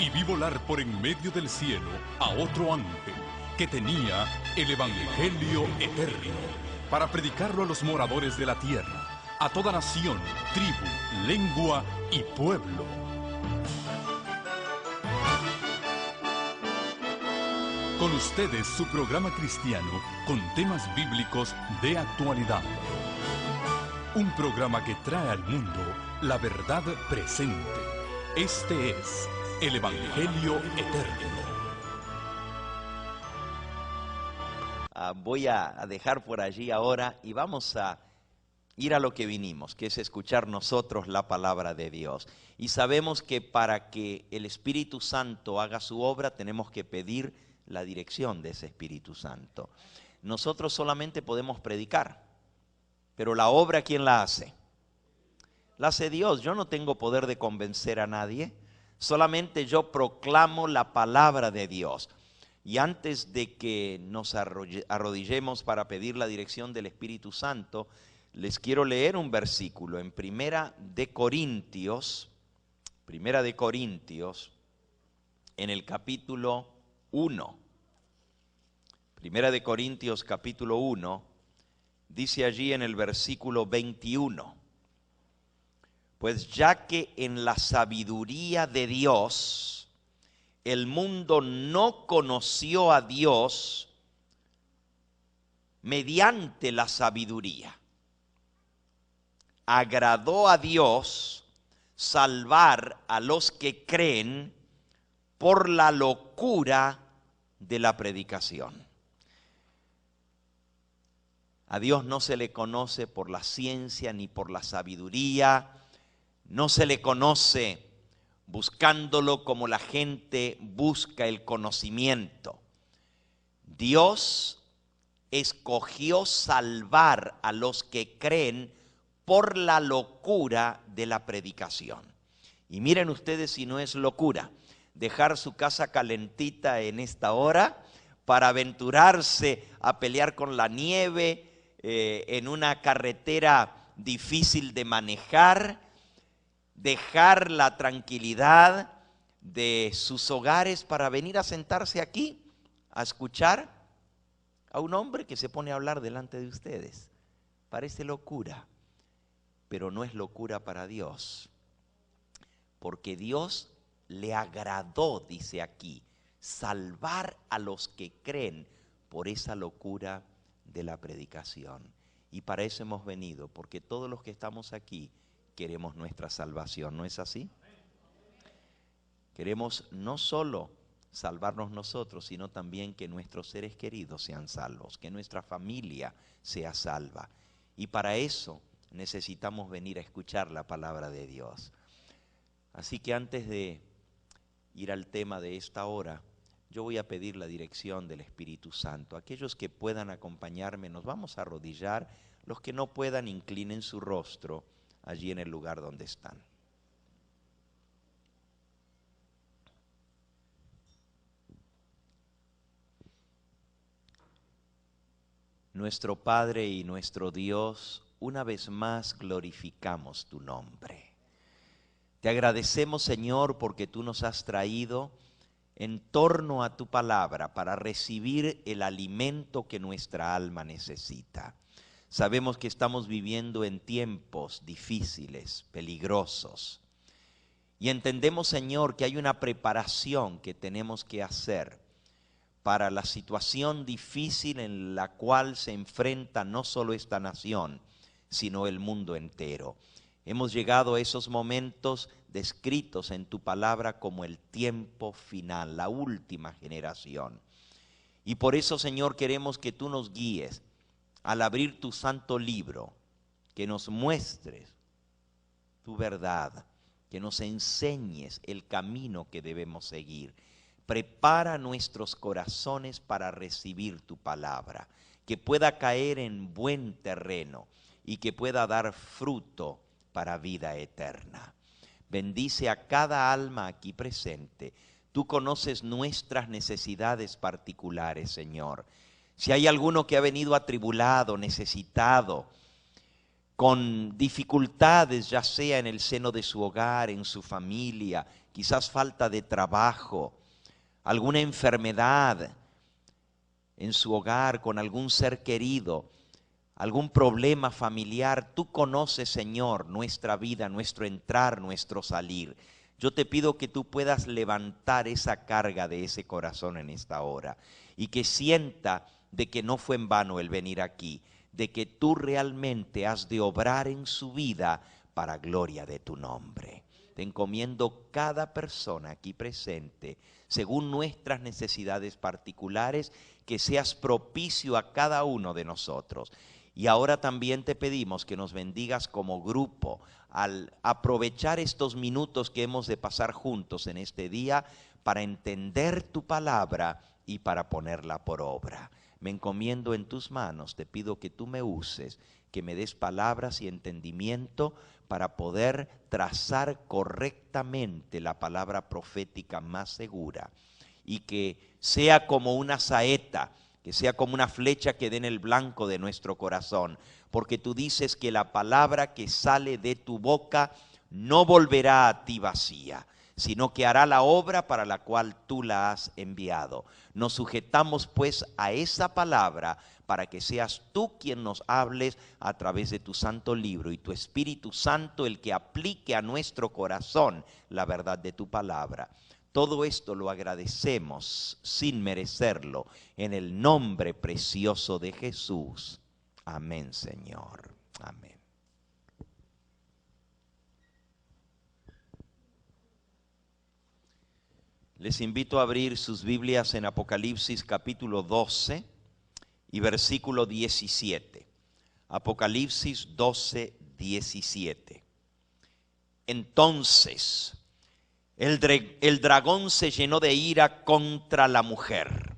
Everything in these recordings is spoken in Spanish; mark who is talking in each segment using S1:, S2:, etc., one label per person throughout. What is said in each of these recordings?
S1: y vi volar por en medio del cielo a otro ángel que tenía el Evangelio eterno para predicarlo a los moradores de la tierra, a toda nación, tribu, lengua y pueblo. Con ustedes su programa cristiano con temas bíblicos de actualidad. Un programa que trae al mundo la verdad presente. Este es el Evangelio eterno.
S2: Voy a dejar por allí ahora y vamos a ir a lo que vinimos, que es escuchar nosotros la palabra de Dios. Y sabemos que para que el Espíritu Santo haga su obra tenemos que pedir la dirección de ese Espíritu Santo. Nosotros solamente podemos predicar, pero la obra, ¿quién la hace? La hace Dios. Yo no tengo poder de convencer a nadie, solamente yo proclamo la palabra de Dios. Y antes de que nos arrodillemos para pedir la dirección del Espíritu Santo, les quiero leer un versículo en Primera de Corintios, en el capítulo 1. Primera de Corintios capítulo 1, dice allí en el versículo 21, pues ya que en la sabiduría de Dios el mundo no conoció a Dios mediante la sabiduría, agradó a Dios salvar a los que creen por la locura de la predicación. A Dios no se le conoce por la ciencia ni por la sabiduría, no se le conoce buscándolo como la gente busca el conocimiento. Dios escogió salvar a los que creen por la locura de la predicación. Y miren ustedes si no es locura dejar su casa calentita en esta hora para aventurarse a pelear con la nieve en una carretera difícil de manejar, dejar la tranquilidad de sus hogares para venir a sentarse aquí a escuchar a un hombre que se pone a hablar delante de ustedes. Parece locura, pero no es locura para Dios, porque Dios le agradó, dice aquí, salvar a los que creen por esa locura de la predicación. Y para eso hemos venido, porque todos los que estamos aquí queremos nuestra salvación, ¿no es así? Queremos no solo salvarnos nosotros, sino también que nuestros seres queridos sean salvos, que nuestra familia sea salva. Y para eso necesitamos venir a escuchar la palabra de Dios. Así que antes de ir al tema de esta hora, yo voy a pedir la dirección del Espíritu Santo. Aquellos que puedan acompañarme, nos vamos a arrodillar. Los que no puedan, inclinen su rostro allí en el lugar donde están. Nuestro Padre y nuestro Dios, una vez más glorificamos tu nombre. Te agradecemos, Señor, porque tú nos has traído en torno a tu palabra para recibir el alimento que nuestra alma necesita. Sabemos que estamos viviendo en tiempos difíciles, peligrosos. Y entendemos, Señor, que hay una preparación que tenemos que hacer para la situación difícil en la cual se enfrenta no solo esta nación, sino el mundo entero. Hemos llegado a esos momentos descritos en tu palabra como el tiempo final, la última generación. Y por eso, Señor, queremos que tú nos guíes al abrir tu santo libro, que nos muestres tu verdad, que nos enseñes el camino que debemos seguir. Prepara nuestros corazones para recibir tu palabra, que pueda caer en buen terreno y que pueda dar fruto para vida eterna. Bendice a cada alma aquí presente. Tú conoces nuestras necesidades particulares, Señor. Si hay alguno que ha venido atribulado, necesitado, con dificultades, ya sea en el seno de su hogar, en su familia, quizás falta de trabajo, alguna enfermedad en su hogar con algún ser querido, algún problema familiar. Tú conoces, Señor, nuestra vida, nuestro entrar, nuestro salir. Yo te pido que tú puedas levantar esa carga de ese corazón en esta hora y que sienta de que no fue en vano el venir aquí, de que tú realmente has de obrar en su vida para gloria de tu nombre. Te encomiendo cada persona aquí presente, según nuestras necesidades particulares, que seas propicio a cada uno de nosotros. Y ahora también te pedimos que nos bendigas como grupo al aprovechar estos minutos que hemos de pasar juntos en este día para entender tu palabra y para ponerla por obra. Me encomiendo en tus manos, te pido que tú me uses, que me des palabras y entendimiento para poder trazar correctamente la palabra profética más segura y que sea como una saeta, que sea como una flecha que dé en el blanco de nuestro corazón, porque tú dices que la palabra que sale de tu boca no volverá a ti vacía, sino que hará la obra para la cual tú la has enviado. Nos sujetamos pues a esa palabra para que seas tú quien nos hables a través de tu santo libro y tu Espíritu Santo el que aplique a nuestro corazón la verdad de tu palabra. Todo esto lo agradecemos sin merecerlo en el nombre precioso de Jesús. Amén, Señor. Amén. Les invito a abrir sus Biblias en Apocalipsis capítulo 12 y versículo 17. Apocalipsis 12, 17. Entonces el dragón se llenó de ira contra la mujer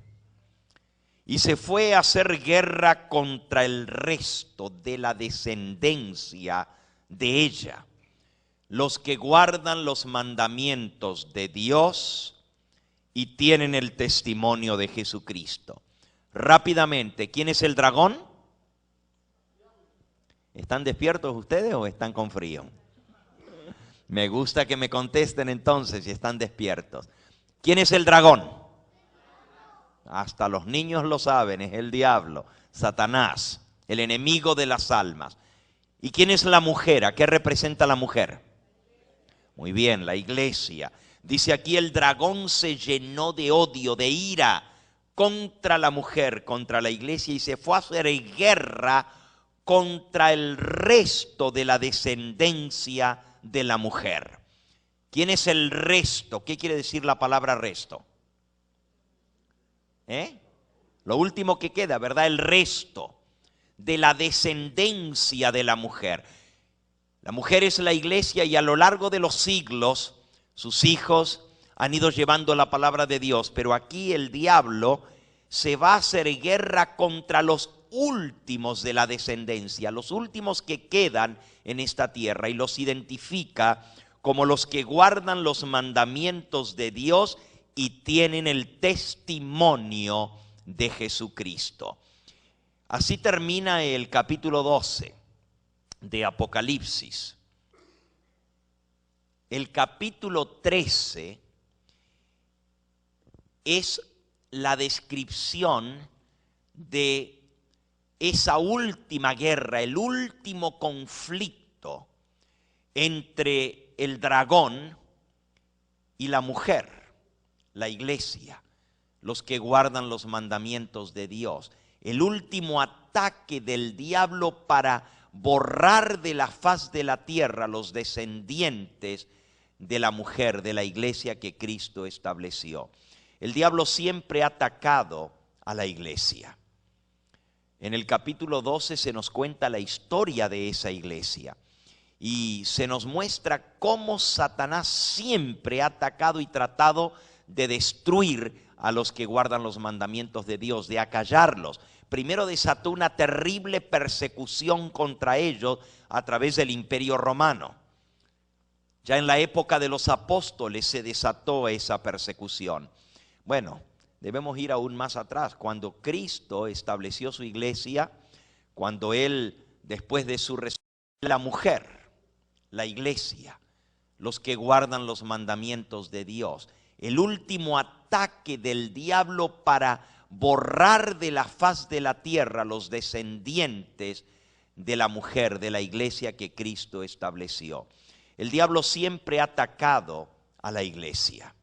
S2: y se fue a hacer guerra contra el resto de la descendencia de ella, los que guardan los mandamientos de Dios y tienen el testimonio de Jesucristo. Rápidamente, ¿quién es el dragón? ¿Están despiertos ustedes o están con frío? Me gusta que me contesten entonces si están despiertos. ¿Quién es el dragón? Hasta los niños lo saben, es el diablo, Satanás, el enemigo de las almas. ¿Y quién es la mujer? ¿A qué representa la mujer? Muy bien, la iglesia. Dice aquí, el dragón se llenó de odio, de ira contra la mujer, contra la iglesia, y se fue a hacer guerra contra el resto de la descendencia de la mujer. ¿Quién es el resto? ¿Qué quiere decir la palabra resto? Lo último que queda, ¿verdad? El resto de la descendencia de la mujer. La mujer es la iglesia y a lo largo de los siglos sus hijos han ido llevando la palabra de Dios, pero aquí el diablo se va a hacer guerra contra los últimos de la descendencia, los últimos que quedan en esta tierra, y los identifica como los que guardan los mandamientos de Dios y tienen el testimonio de Jesucristo. Así termina el capítulo 12 de Apocalipsis. El capítulo 13 es la descripción de esa última guerra, el último conflicto entre el dragón y la mujer, la iglesia, los que guardan los mandamientos de Dios. El último ataque del diablo para borrar de la faz de la tierra los descendientes de la mujer, de la iglesia que Cristo estableció. El diablo siempre ha atacado a la iglesia. En el capítulo 12 se nos cuenta la historia de esa iglesia y se nos muestra cómo Satanás siempre ha atacado y tratado de destruir a los que guardan los mandamientos de Dios, de acallarlos. Primero desató una terrible persecución contra ellos a través del Imperio Romano. Ya en la época de los apóstoles se desató esa persecución. Bueno, debemos ir aún más atrás. Cuando Cristo estableció su iglesia, cuando Él, después de su resurrección, la mujer, la iglesia, los que guardan los mandamientos de Dios. El último ataque del diablo para borrar de la faz de la tierra los descendientes de la mujer, de la iglesia que Cristo estableció. El diablo siempre ha atacado a la iglesia.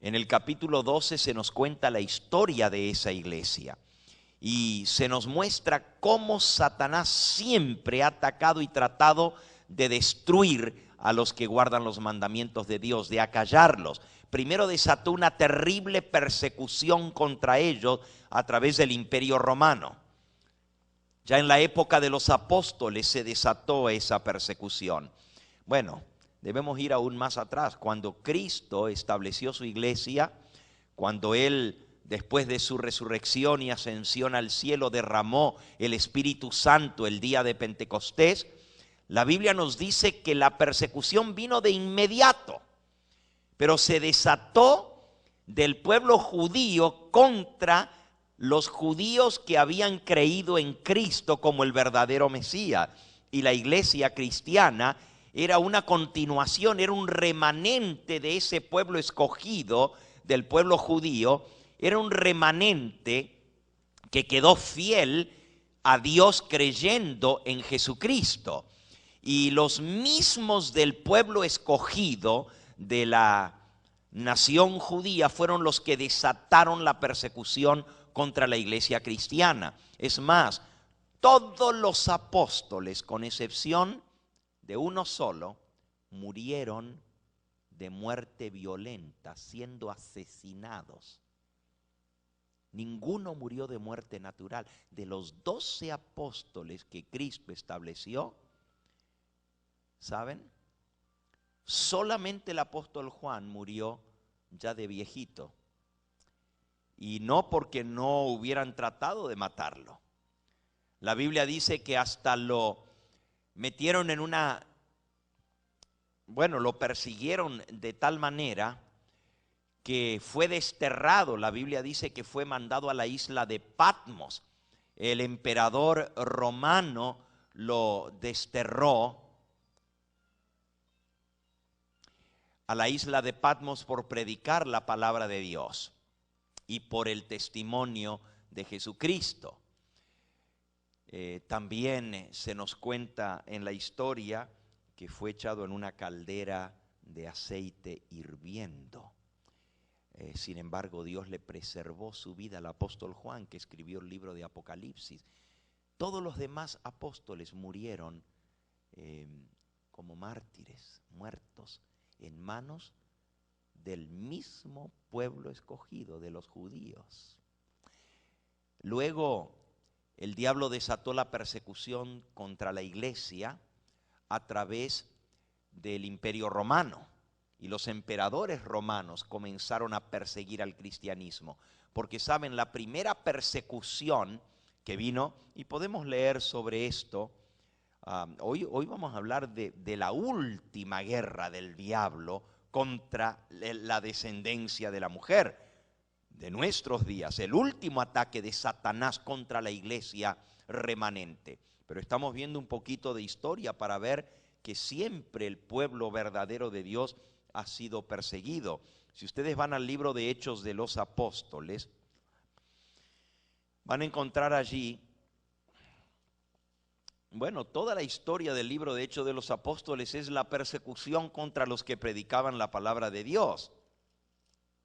S2: En el capítulo 12 se nos cuenta la historia de esa iglesia y se nos muestra cómo Satanás siempre ha atacado y tratado de destruir a los que guardan los mandamientos de Dios, de acallarlos. Primero desató una terrible persecución contra ellos a través del Imperio Romano. Ya en la época de los apóstoles se desató esa persecución. Bueno, debemos ir aún más atrás. Cuando Cristo estableció su iglesia, cuando Él, después de su resurrección y ascensión al cielo, derramó el Espíritu Santo el día de Pentecostés, la Biblia nos dice que la persecución vino de inmediato, pero se desató del pueblo judío contra los judíos que habían creído en Cristo como el verdadero Mesías. Y la iglesia cristiana era una continuación, era un remanente de ese pueblo escogido, del pueblo judío. Era un remanente que quedó fiel a Dios creyendo en Jesucristo. Y los mismos del pueblo escogido de la nación judía fueron los que desataron la persecución contra la iglesia cristiana. Es más, todos los apóstoles, con excepción de uno solo, murieron de muerte violenta, siendo asesinados. Ninguno murió de muerte natural. De los 12 apóstoles que Cristo estableció, ¿saben? Solamente el apóstol Juan murió ya de viejito. Y no porque no hubieran tratado de matarlo. La Biblia dice que hasta lo metieron en lo persiguieron de tal manera que fue desterrado. La Biblia dice que fue mandado a la isla de Patmos. El emperador romano lo desterró a la isla de Patmos por predicar la palabra de Dios y por el testimonio de Jesucristo. También se nos cuenta en la historia que fue echado en una caldera de aceite hirviendo. Sin embargo, Dios le preservó su vida al apóstol Juan, que escribió el libro de Apocalipsis. Todos los demás apóstoles murieron como mártires, muertos en manos del mismo pueblo escogido, de los judíos. Luego, el diablo desató la persecución contra la iglesia a través del Imperio Romano. Y los emperadores romanos comenzaron a perseguir al cristianismo. Porque saben, la primera persecución que vino, y podemos leer sobre esto, hoy vamos a hablar de la última guerra del diablo contra la descendencia de la mujer de nuestros días, el último ataque de Satanás contra la iglesia remanente. Pero estamos viendo un poquito de historia para ver que siempre el pueblo verdadero de Dios ha sido perseguido. Si ustedes van al libro de Hechos de los Apóstoles, van a encontrar allí, toda la historia del libro de Hechos de los Apóstoles es la persecución contra los que predicaban la palabra de Dios.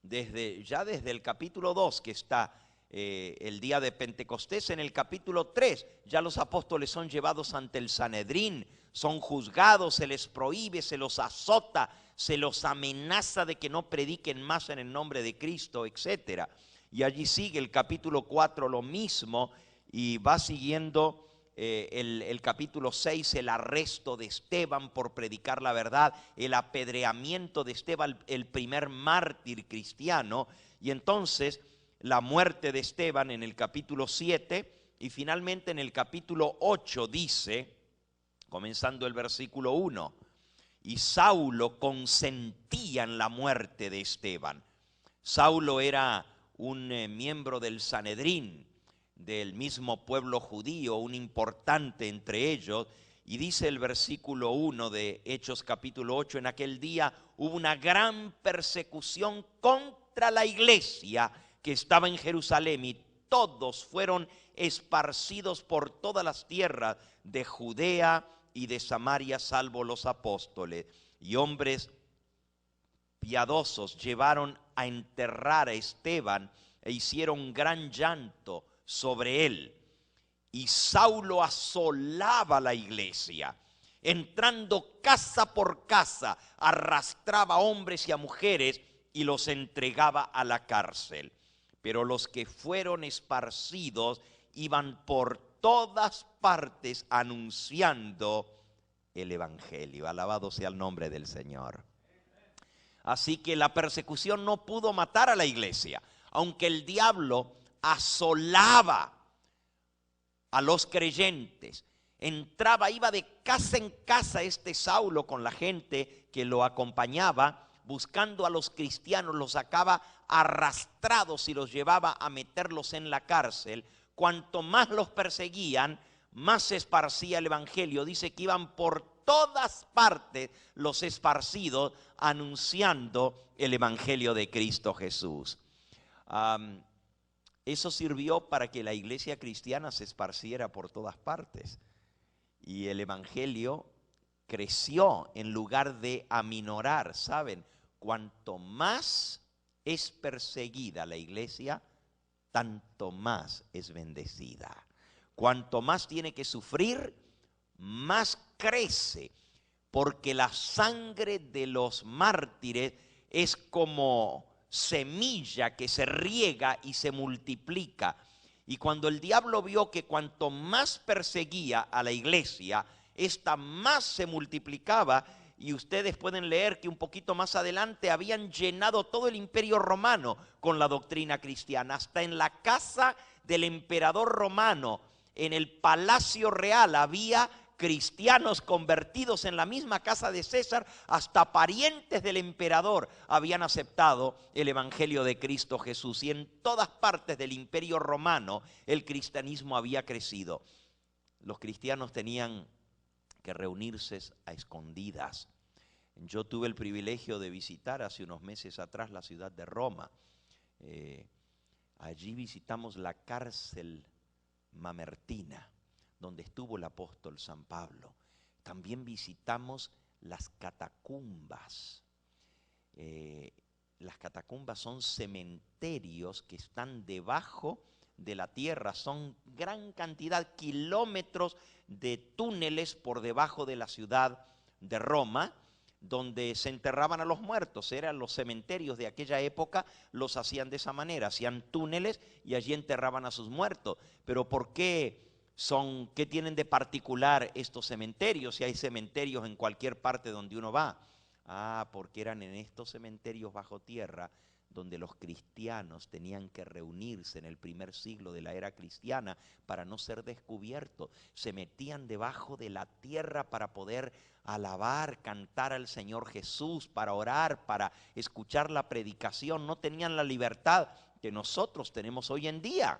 S2: Desde el capítulo 2 que está el día de Pentecostés, en el capítulo 3 ya los apóstoles son llevados ante el Sanedrín, son juzgados, se les prohíbe, se los azota, se los amenaza de que no prediquen más en el nombre de Cristo, etc. Y allí sigue el capítulo 4 lo mismo, y va siguiendo el capítulo 6, el arresto de Esteban por predicar la verdad, el apedreamiento de Esteban, el primer mártir cristiano, y entonces la muerte de Esteban en el capítulo 7, y finalmente en el capítulo 8 dice, comenzando el versículo 1, y Saulo consentía en la muerte de Esteban. Saulo era un miembro del Sanedrín, del mismo pueblo judío, un importante entre ellos, Y dice el versículo 1 de Hechos capítulo 8, en aquel día hubo una gran persecución contra la iglesia que estaba en Jerusalén, y todos fueron esparcidos por todas las tierras de Judea y de Samaria, salvo los apóstoles. Y hombres piadosos llevaron a enterrar a Esteban e hicieron gran llanto sobre él. Y Saulo asolaba la iglesia, entrando casa por casa, arrastraba a hombres y a mujeres y los entregaba a la cárcel. Pero los que fueron esparcidos iban por todas partes anunciando el evangelio. Alabado sea el nombre del Señor. Así que la persecución no pudo matar a la iglesia, aunque el diablo asolaba a los creyentes. Iba de casa en casa este Saulo con la gente que lo acompañaba, buscando a los cristianos, los sacaba arrastrados y los llevaba a meterlos en la cárcel. Cuanto más los perseguían, más se esparcía el evangelio. Dice que iban por todas partes los esparcidos anunciando el evangelio de Cristo Jesús. Eso sirvió para que la iglesia cristiana se esparciera por todas partes. Y el evangelio creció en lugar de aminorar. ¿Saben? Cuanto más es perseguida la iglesia, tanto más es bendecida. Cuanto más tiene que sufrir, más crece. Porque la sangre de los mártires es como semilla que se riega y se multiplica. Y cuando el diablo vio que cuanto más perseguía a la iglesia, esta más se multiplicaba, y ustedes pueden leer que un poquito más adelante habían llenado todo el imperio romano con la doctrina cristiana. Hasta en la casa del emperador romano, en el palacio real, había cristianos convertidos. En la misma casa de César, hasta parientes del emperador habían aceptado el evangelio de Cristo Jesús. Y en todas partes del imperio romano el cristianismo había crecido. Los cristianos tenían que reunirse a escondidas. Yo tuve el privilegio de visitar hace unos meses atrás la ciudad de Roma. Allí visitamos la cárcel mamertina, donde estuvo el apóstol San Pablo. También visitamos las catacumbas. Las catacumbas son cementerios que están debajo de la tierra. Son gran cantidad, kilómetros de túneles por debajo de la ciudad de Roma, donde se enterraban a los muertos. Eran los cementerios de aquella época, los hacían de esa manera, hacían túneles y allí enterraban a sus muertos. Pero ¿por qué qué tienen de particular estos cementerios? Si hay cementerios en cualquier parte donde uno va. Porque eran en estos cementerios bajo tierra donde los cristianos tenían que reunirse en el primer siglo de la era cristiana para no ser descubiertos. Se metían debajo de la tierra para poder alabar, cantar al Señor Jesús, para orar, para escuchar la predicación. No tenían la libertad que nosotros tenemos hoy en día.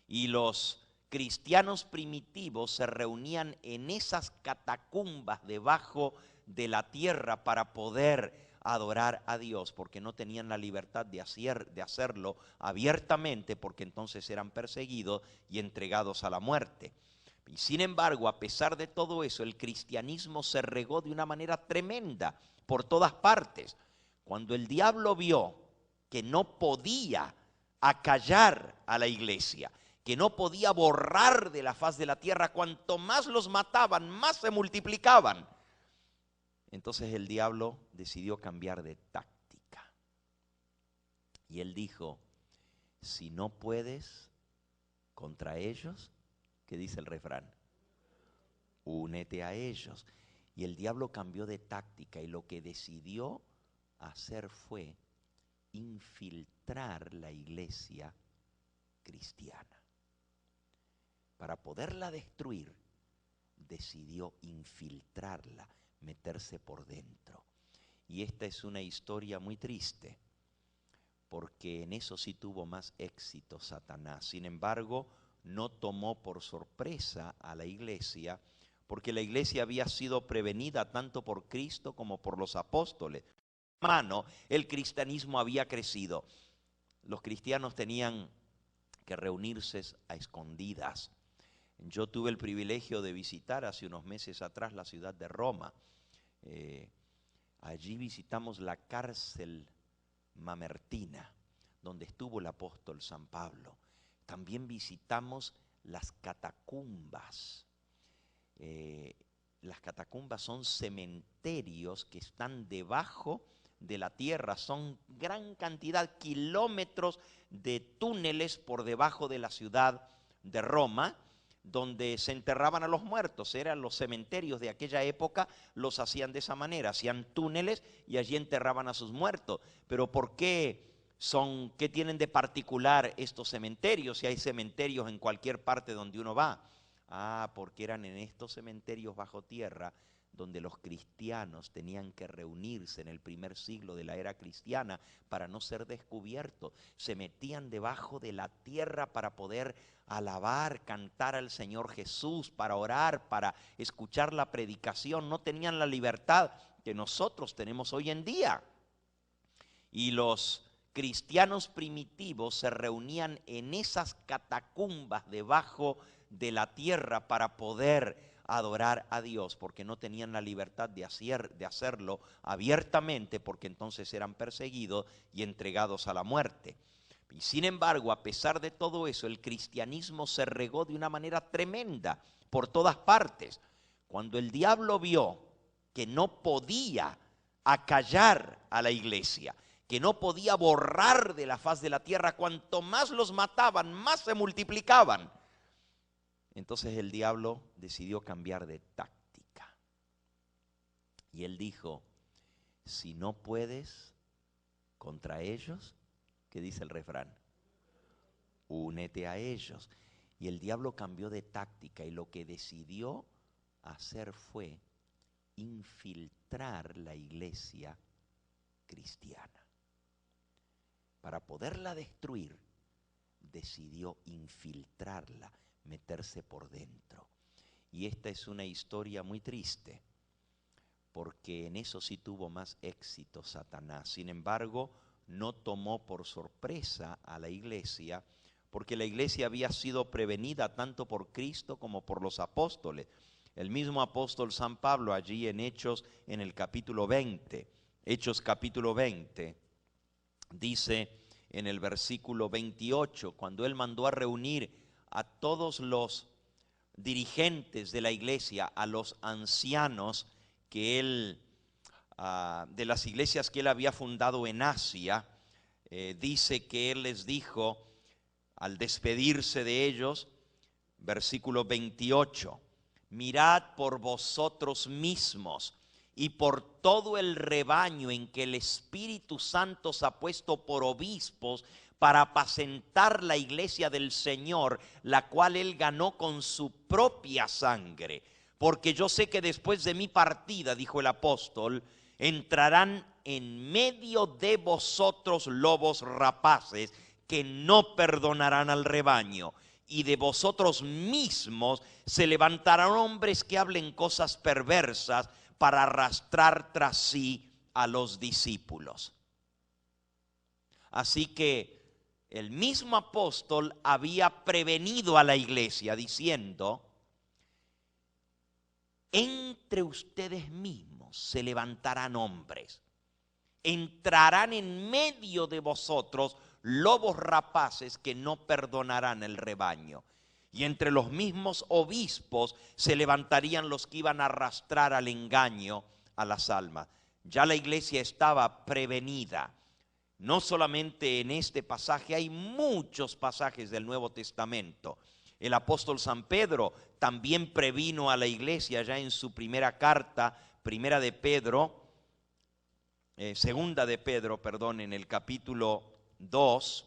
S2: Y los cristianos primitivos se reunían en esas catacumbas debajo de la tierra para poder adorar a Dios, porque no tenían la libertad de hacerlo abiertamente, porque entonces eran perseguidos y entregados a la muerte. Y sin embargo, a pesar de todo eso, el cristianismo se regó de una manera tremenda por todas partes. Cuando el diablo vio que no podía acallar a la iglesia, que no podía borrar de la faz de la tierra, cuanto más los mataban, más se multiplicaban. Entonces el diablo decidió cambiar de táctica. Y él dijo, si no puedes contra ellos, ¿qué dice el refrán? Únete a ellos. Y el diablo cambió de táctica y lo que decidió hacer fue infiltrar la iglesia cristiana. Para poderla destruir, decidió infiltrarla, meterse por dentro. Y esta es una historia muy triste, porque en eso sí tuvo más éxito Satanás. Sin embargo, no tomó por sorpresa a la iglesia, porque la iglesia había sido prevenida tanto por Cristo como por los apóstoles. Hermano, el cristianismo había crecido. Los cristianos tenían que reunirse a escondidas. Yo tuve el privilegio de visitar hace unos meses atrás la ciudad de Roma. Allí visitamos la cárcel Mamertina, donde estuvo el apóstol San Pablo. También visitamos las catacumbas. Las catacumbas son cementerios que están debajo de la tierra, son gran cantidad, kilómetros de túneles por debajo de la ciudad de Roma, donde se enterraban a los muertos. Eran los cementerios de aquella época, los hacían de esa manera, hacían túneles y allí enterraban a sus muertos. Pero ¿por qué qué tienen de particular estos cementerios? Si hay cementerios en cualquier parte donde uno va. Porque eran en estos cementerios bajo tierra donde los cristianos tenían que reunirse en el primer siglo de la era cristiana para no ser descubiertos. Se metían debajo de la tierra para poder alabar, cantar al Señor Jesús, para orar, para escuchar la predicación. No tenían la libertad que nosotros tenemos hoy en día. Y los cristianos primitivos se reunían en esas catacumbas debajo de la tierra para poder adorar a Dios, porque no tenían la libertad de hacerlo abiertamente, porque entonces eran perseguidos y entregados a la muerte. Y sin embargo, a pesar de todo eso, el cristianismo se regó de una manera tremenda por todas partes. Cuando el diablo vio que no podía acallar a la iglesia, que no podía borrar de la faz de la tierra, cuanto más los mataban, más se multiplicaban. Entonces el diablo decidió cambiar de táctica. Y él dijo, si no puedes contra ellos, ¿qué dice el refrán? Únete a ellos. Y el diablo cambió de táctica y lo que decidió hacer fue infiltrar la iglesia cristiana. Para poderla destruir, decidió infiltrarla, meterse por dentro. Y esta es una historia muy triste, porque en eso sí tuvo más éxito Satanás. Sin embargo, no tomó por sorpresa a la iglesia, porque la iglesia había sido prevenida tanto por Cristo como por los apóstoles. El mismo apóstol San Pablo allí en Hechos, en el capítulo 20, Hechos capítulo 20, dice en el versículo 28, cuando él mandó a reunir a todos los dirigentes de la iglesia, a los ancianos que él, de las iglesias que él había fundado en Asia, dice que él les dijo, al despedirse de ellos, versículo 28, mirad por vosotros mismos y por todo el rebaño en que el Espíritu Santo os ha puesto por obispos para apacentar la iglesia del Señor, la cual él ganó con su propia sangre. Porque yo sé que después de mi partida, dijo el apóstol, entrarán en medio de vosotros lobos rapaces que no perdonarán al rebaño. Y de vosotros mismos se levantarán hombres que hablen cosas perversas para arrastrar tras sí a los discípulos. Así que el mismo apóstol había prevenido a la iglesia diciendo, entre ustedes mismos se levantarán hombres, entrarán en medio de vosotros lobos rapaces que no perdonarán el rebaño. Y entre los mismos obispos se levantarían los que iban a arrastrar al engaño a las almas. Ya la iglesia estaba prevenida. No solamente en este pasaje, hay muchos pasajes del Nuevo Testamento. El apóstol San Pedro también previno a la iglesia ya en su primera carta, segunda de Pedro, en el capítulo 2.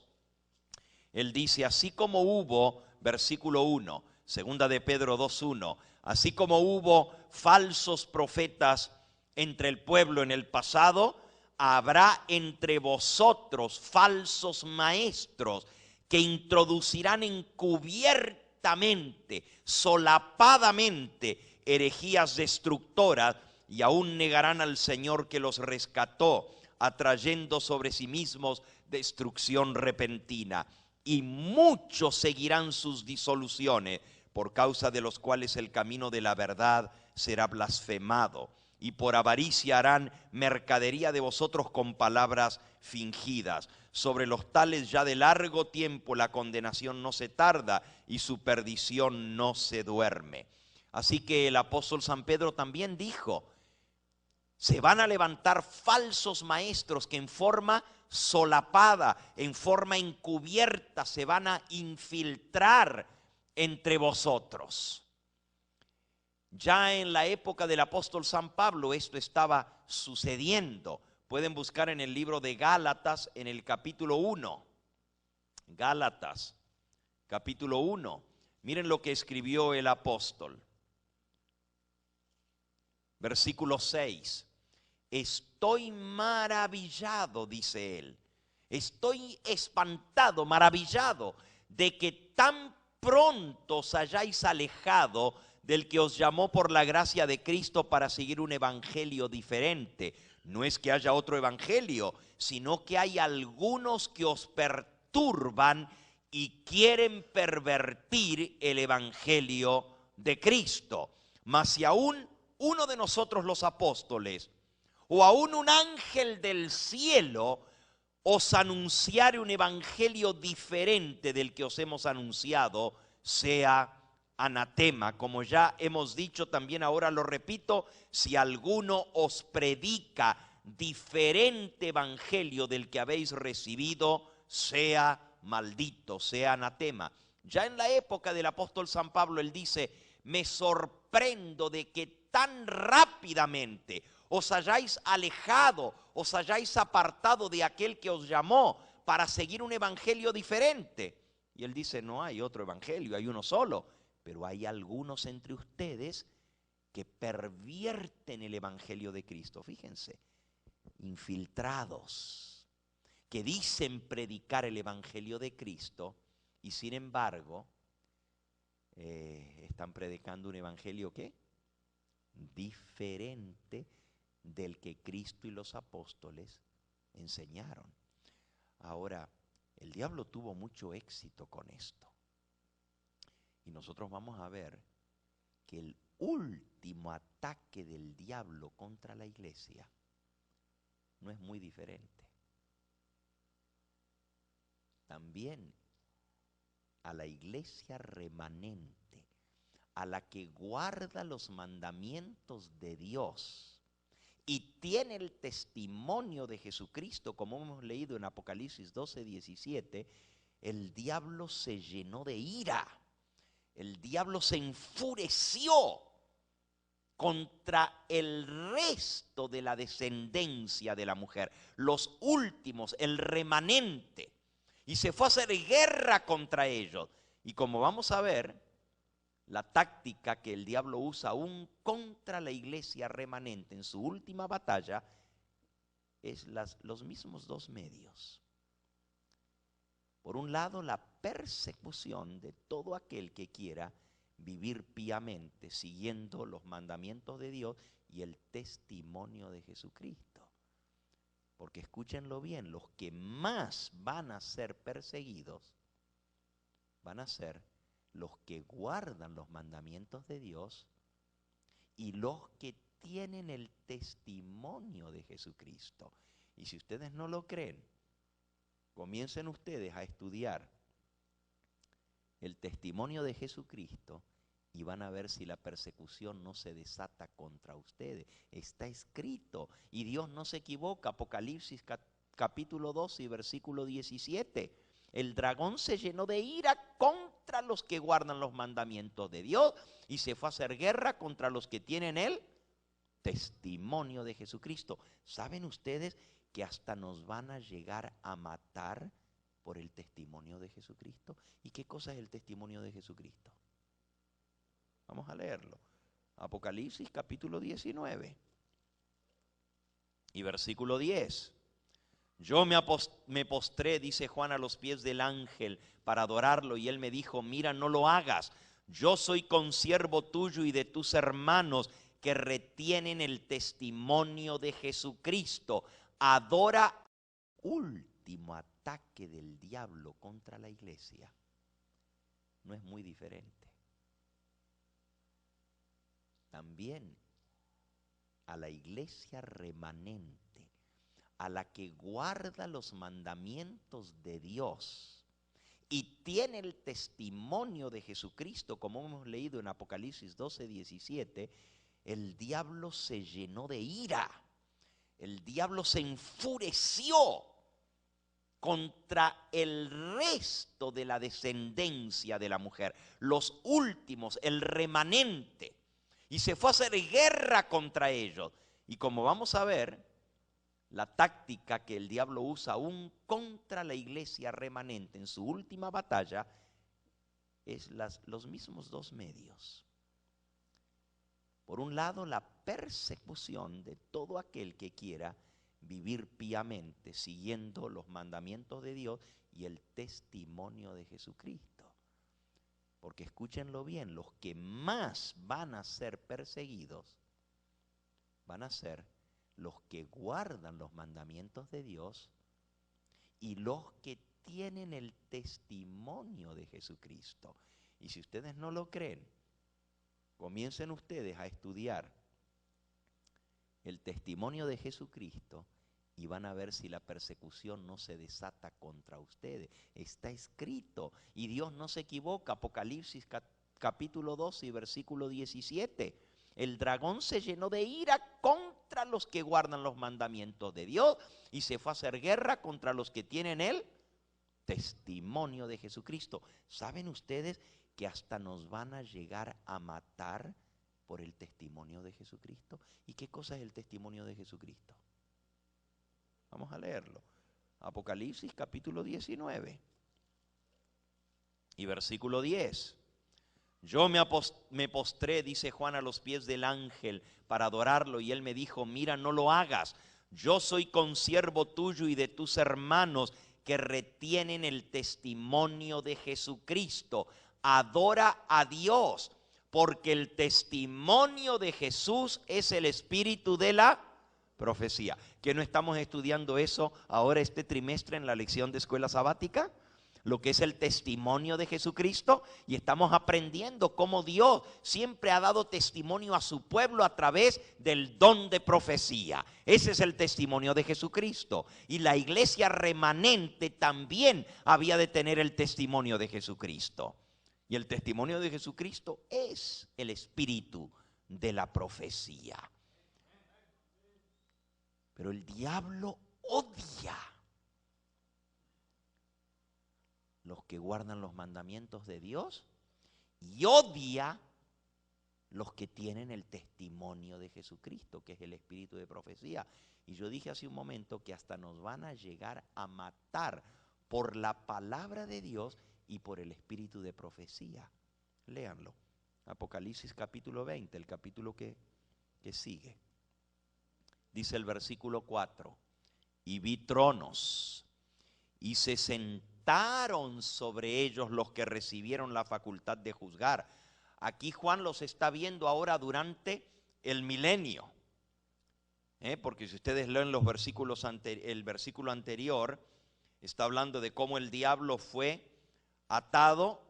S2: Él dice, así como hubo, versículo 1, segunda de Pedro 2:1, así como hubo falsos profetas entre el pueblo en el pasado, habrá entre vosotros falsos maestros que introducirán encubiertamente, solapadamente, herejías destructoras, y aún negarán al Señor que los rescató, atrayendo sobre sí mismos destrucción repentina. Y muchos seguirán sus disoluciones, por causa de los cuales el camino de la verdad será blasfemado. Y por avaricia harán mercadería de vosotros con palabras fingidas. Sobre los tales ya de largo tiempo la condenación no se tarda y su perdición no se duerme. Así que el apóstol San Pedro también dijo: se van a levantar falsos maestros que en forma solapada, en forma encubierta, se van a infiltrar entre vosotros. Ya en la época del apóstol San Pablo esto estaba sucediendo. Pueden buscar en el libro de Gálatas, en el capítulo 1. Gálatas, capítulo 1. Miren lo que escribió el apóstol. Versículo 6. Estoy maravillado, dice él. Estoy espantado, maravillado, de que tan pronto os hayáis alejado del que os llamó por la gracia de Cristo para seguir un evangelio diferente. No es que haya otro evangelio, sino que hay algunos que os perturban y quieren pervertir el evangelio de Cristo. Mas si aún uno de nosotros los apóstoles, o aún un ángel del cielo, os anunciare un evangelio diferente del que os hemos anunciado, sea anatema. Como ya hemos dicho, también ahora lo repito: si alguno os predica diferente evangelio del que habéis recibido, sea maldito, sea anatema. Ya en la época del apóstol San Pablo, él dice: me sorprendo de que tan rápidamente os hayáis alejado, os hayáis apartado de aquel que os llamó para seguir un evangelio diferente. Y él dice: no hay otro evangelio, hay uno solo, pero hay algunos entre ustedes que pervierten el evangelio de Cristo. Fíjense, infiltrados, que dicen predicar el evangelio de Cristo y sin embargo están predicando un evangelio ¿qué? Diferente del que Cristo y los apóstoles enseñaron. Ahora, el diablo tuvo mucho éxito con esto. Y nosotros vamos a ver que el último ataque del diablo contra la iglesia no es muy diferente. También a la iglesia remanente, a la que guarda los mandamientos de Dios y tiene el testimonio de Jesucristo, como hemos leído en Apocalipsis 12:17, el diablo se llenó de ira. El diablo se enfureció contra el resto de la descendencia de la mujer, los últimos, el remanente, y se fue a hacer guerra contra ellos. Y como vamos a ver, la táctica que el diablo usa aún contra la iglesia remanente en su última batalla es los mismos dos medios. Por un lado, la persecución de todo aquel que quiera vivir piamente, siguiendo los mandamientos de Dios y el testimonio de Jesucristo. Porque escúchenlo bien, los que más van a ser perseguidos van a ser los que guardan los mandamientos de Dios y los que tienen el testimonio de Jesucristo. Y si ustedes no lo creen, comiencen ustedes a estudiar el testimonio de Jesucristo y van a ver si la persecución no se desata contra ustedes. Está escrito y Dios no se equivoca. Apocalipsis capítulo 12 y versículo 17. El dragón se llenó de ira contra los que guardan los mandamientos de Dios y se fue a hacer guerra contra los que tienen el testimonio de Jesucristo. ¿Saben ustedes que hasta nos van a llegar a matar por el testimonio de Jesucristo? ¿Y qué cosa es el testimonio de Jesucristo? Vamos a leerlo. Apocalipsis capítulo 19 y versículo 10. Yo me postré, dice Juan, a los pies del ángel para adorarlo, y él me dijo: mira, no lo hagas, Yo soy consiervo tuyo y de tus hermanos que retienen el testimonio de Jesucristo. Adora. Último ataque del diablo contra la iglesia. No es muy diferente. También a la iglesia remanente, a la que guarda los mandamientos de Dios y tiene el testimonio de Jesucristo, como hemos leído en Apocalipsis 12:17, el diablo se llenó de ira, el diablo se enfureció contra el resto de la descendencia de la mujer, los últimos, el remanente, y se fue a hacer guerra contra ellos. Y como vamos a ver, la táctica que el diablo usa aún contra la iglesia remanente en su última batalla es los mismos dos medios. Por un lado, la persecución de todo aquel que quiera vivir piamente, siguiendo los mandamientos de Dios y el testimonio de Jesucristo. Porque escúchenlo bien, los que más van a ser perseguidos van a ser los que guardan los mandamientos de Dios y los que tienen el testimonio de Jesucristo. Y si ustedes no lo creen, comiencen ustedes a estudiar el testimonio de Jesucristo y van a ver si la persecución no se desata contra ustedes. Está escrito y Dios no se equivoca. Apocalipsis capítulo 12 y versículo 17. El dragón se llenó de ira contra los que guardan los mandamientos de Dios y se fue a hacer guerra contra los que tienen el testimonio de Jesucristo. ¿Saben ustedes que hasta nos van a llegar a matar por el testimonio de Jesucristo? ¿Y qué cosa es el testimonio de Jesucristo? Vamos a leerlo. Apocalipsis capítulo 19 y versículo 10. Yo me postré, dice Juan, a los pies del ángel para adorarlo, y él me dijo: mira, no lo hagas. Yo soy consiervo tuyo y de tus hermanos que retienen el testimonio de Jesucristo. Adora a Dios, porque el testimonio de Jesús es el espíritu de la profecía. ¿Que no estamos estudiando eso ahora este trimestre en la lección de escuela sabática? Lo que es el testimonio de Jesucristo, y estamos aprendiendo cómo Dios siempre ha dado testimonio a su pueblo a través del don de profecía. Ese es el testimonio de Jesucristo, y la iglesia remanente también había de tener el testimonio de Jesucristo. Y el testimonio de Jesucristo es el espíritu de la profecía. Pero el diablo odia los que guardan los mandamientos de Dios y odia los que tienen el testimonio de Jesucristo, que es el espíritu de profecía. Y yo dije hace un momento que hasta nos van a llegar a matar por la palabra de Dios y por el espíritu de profecía. Léanlo. Apocalipsis capítulo 20, el capítulo que sigue. Dice el versículo 4: y vi tronos, y se sentaron sobre ellos los que recibieron la facultad de juzgar. Aquí Juan los está viendo ahora durante el milenio. Porque si ustedes leen los versículos el versículo anterior, está hablando de cómo el diablo fue atado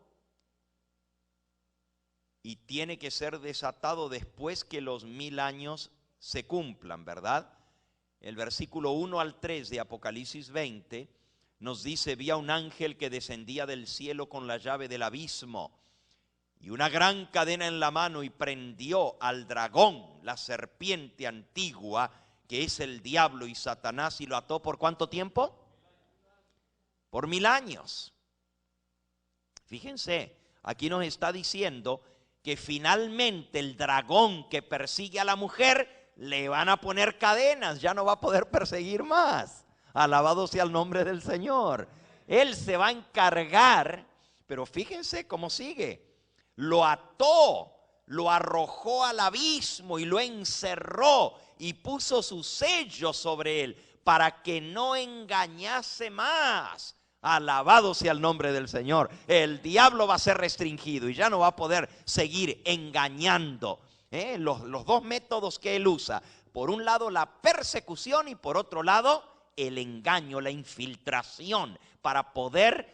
S2: y tiene que ser desatado después que los 1000 años se cumplan, ¿verdad? El versículo 1 al 3 de Apocalipsis 20 nos dice: vi a un ángel que descendía del cielo con la llave del abismo y una gran cadena en la mano, y prendió al dragón, la serpiente antigua, que es el diablo y Satanás, y lo ató ¿por cuánto tiempo? Por 1000 años. Fíjense, aquí nos está diciendo que finalmente el dragón que persigue a la mujer le van a poner cadenas, ya no va a poder perseguir más. Alabado sea el nombre del Señor. Él se va a encargar, pero fíjense cómo sigue. Lo ató, lo arrojó al abismo y lo encerró y puso su sello sobre él para que no engañase más Alabado sea el nombre del Señor. El diablo va a ser restringido y ya no va a poder seguir engañando. Los dos métodos que él usa. Por un lado la persecución y por otro lado el engaño, la infiltración para poder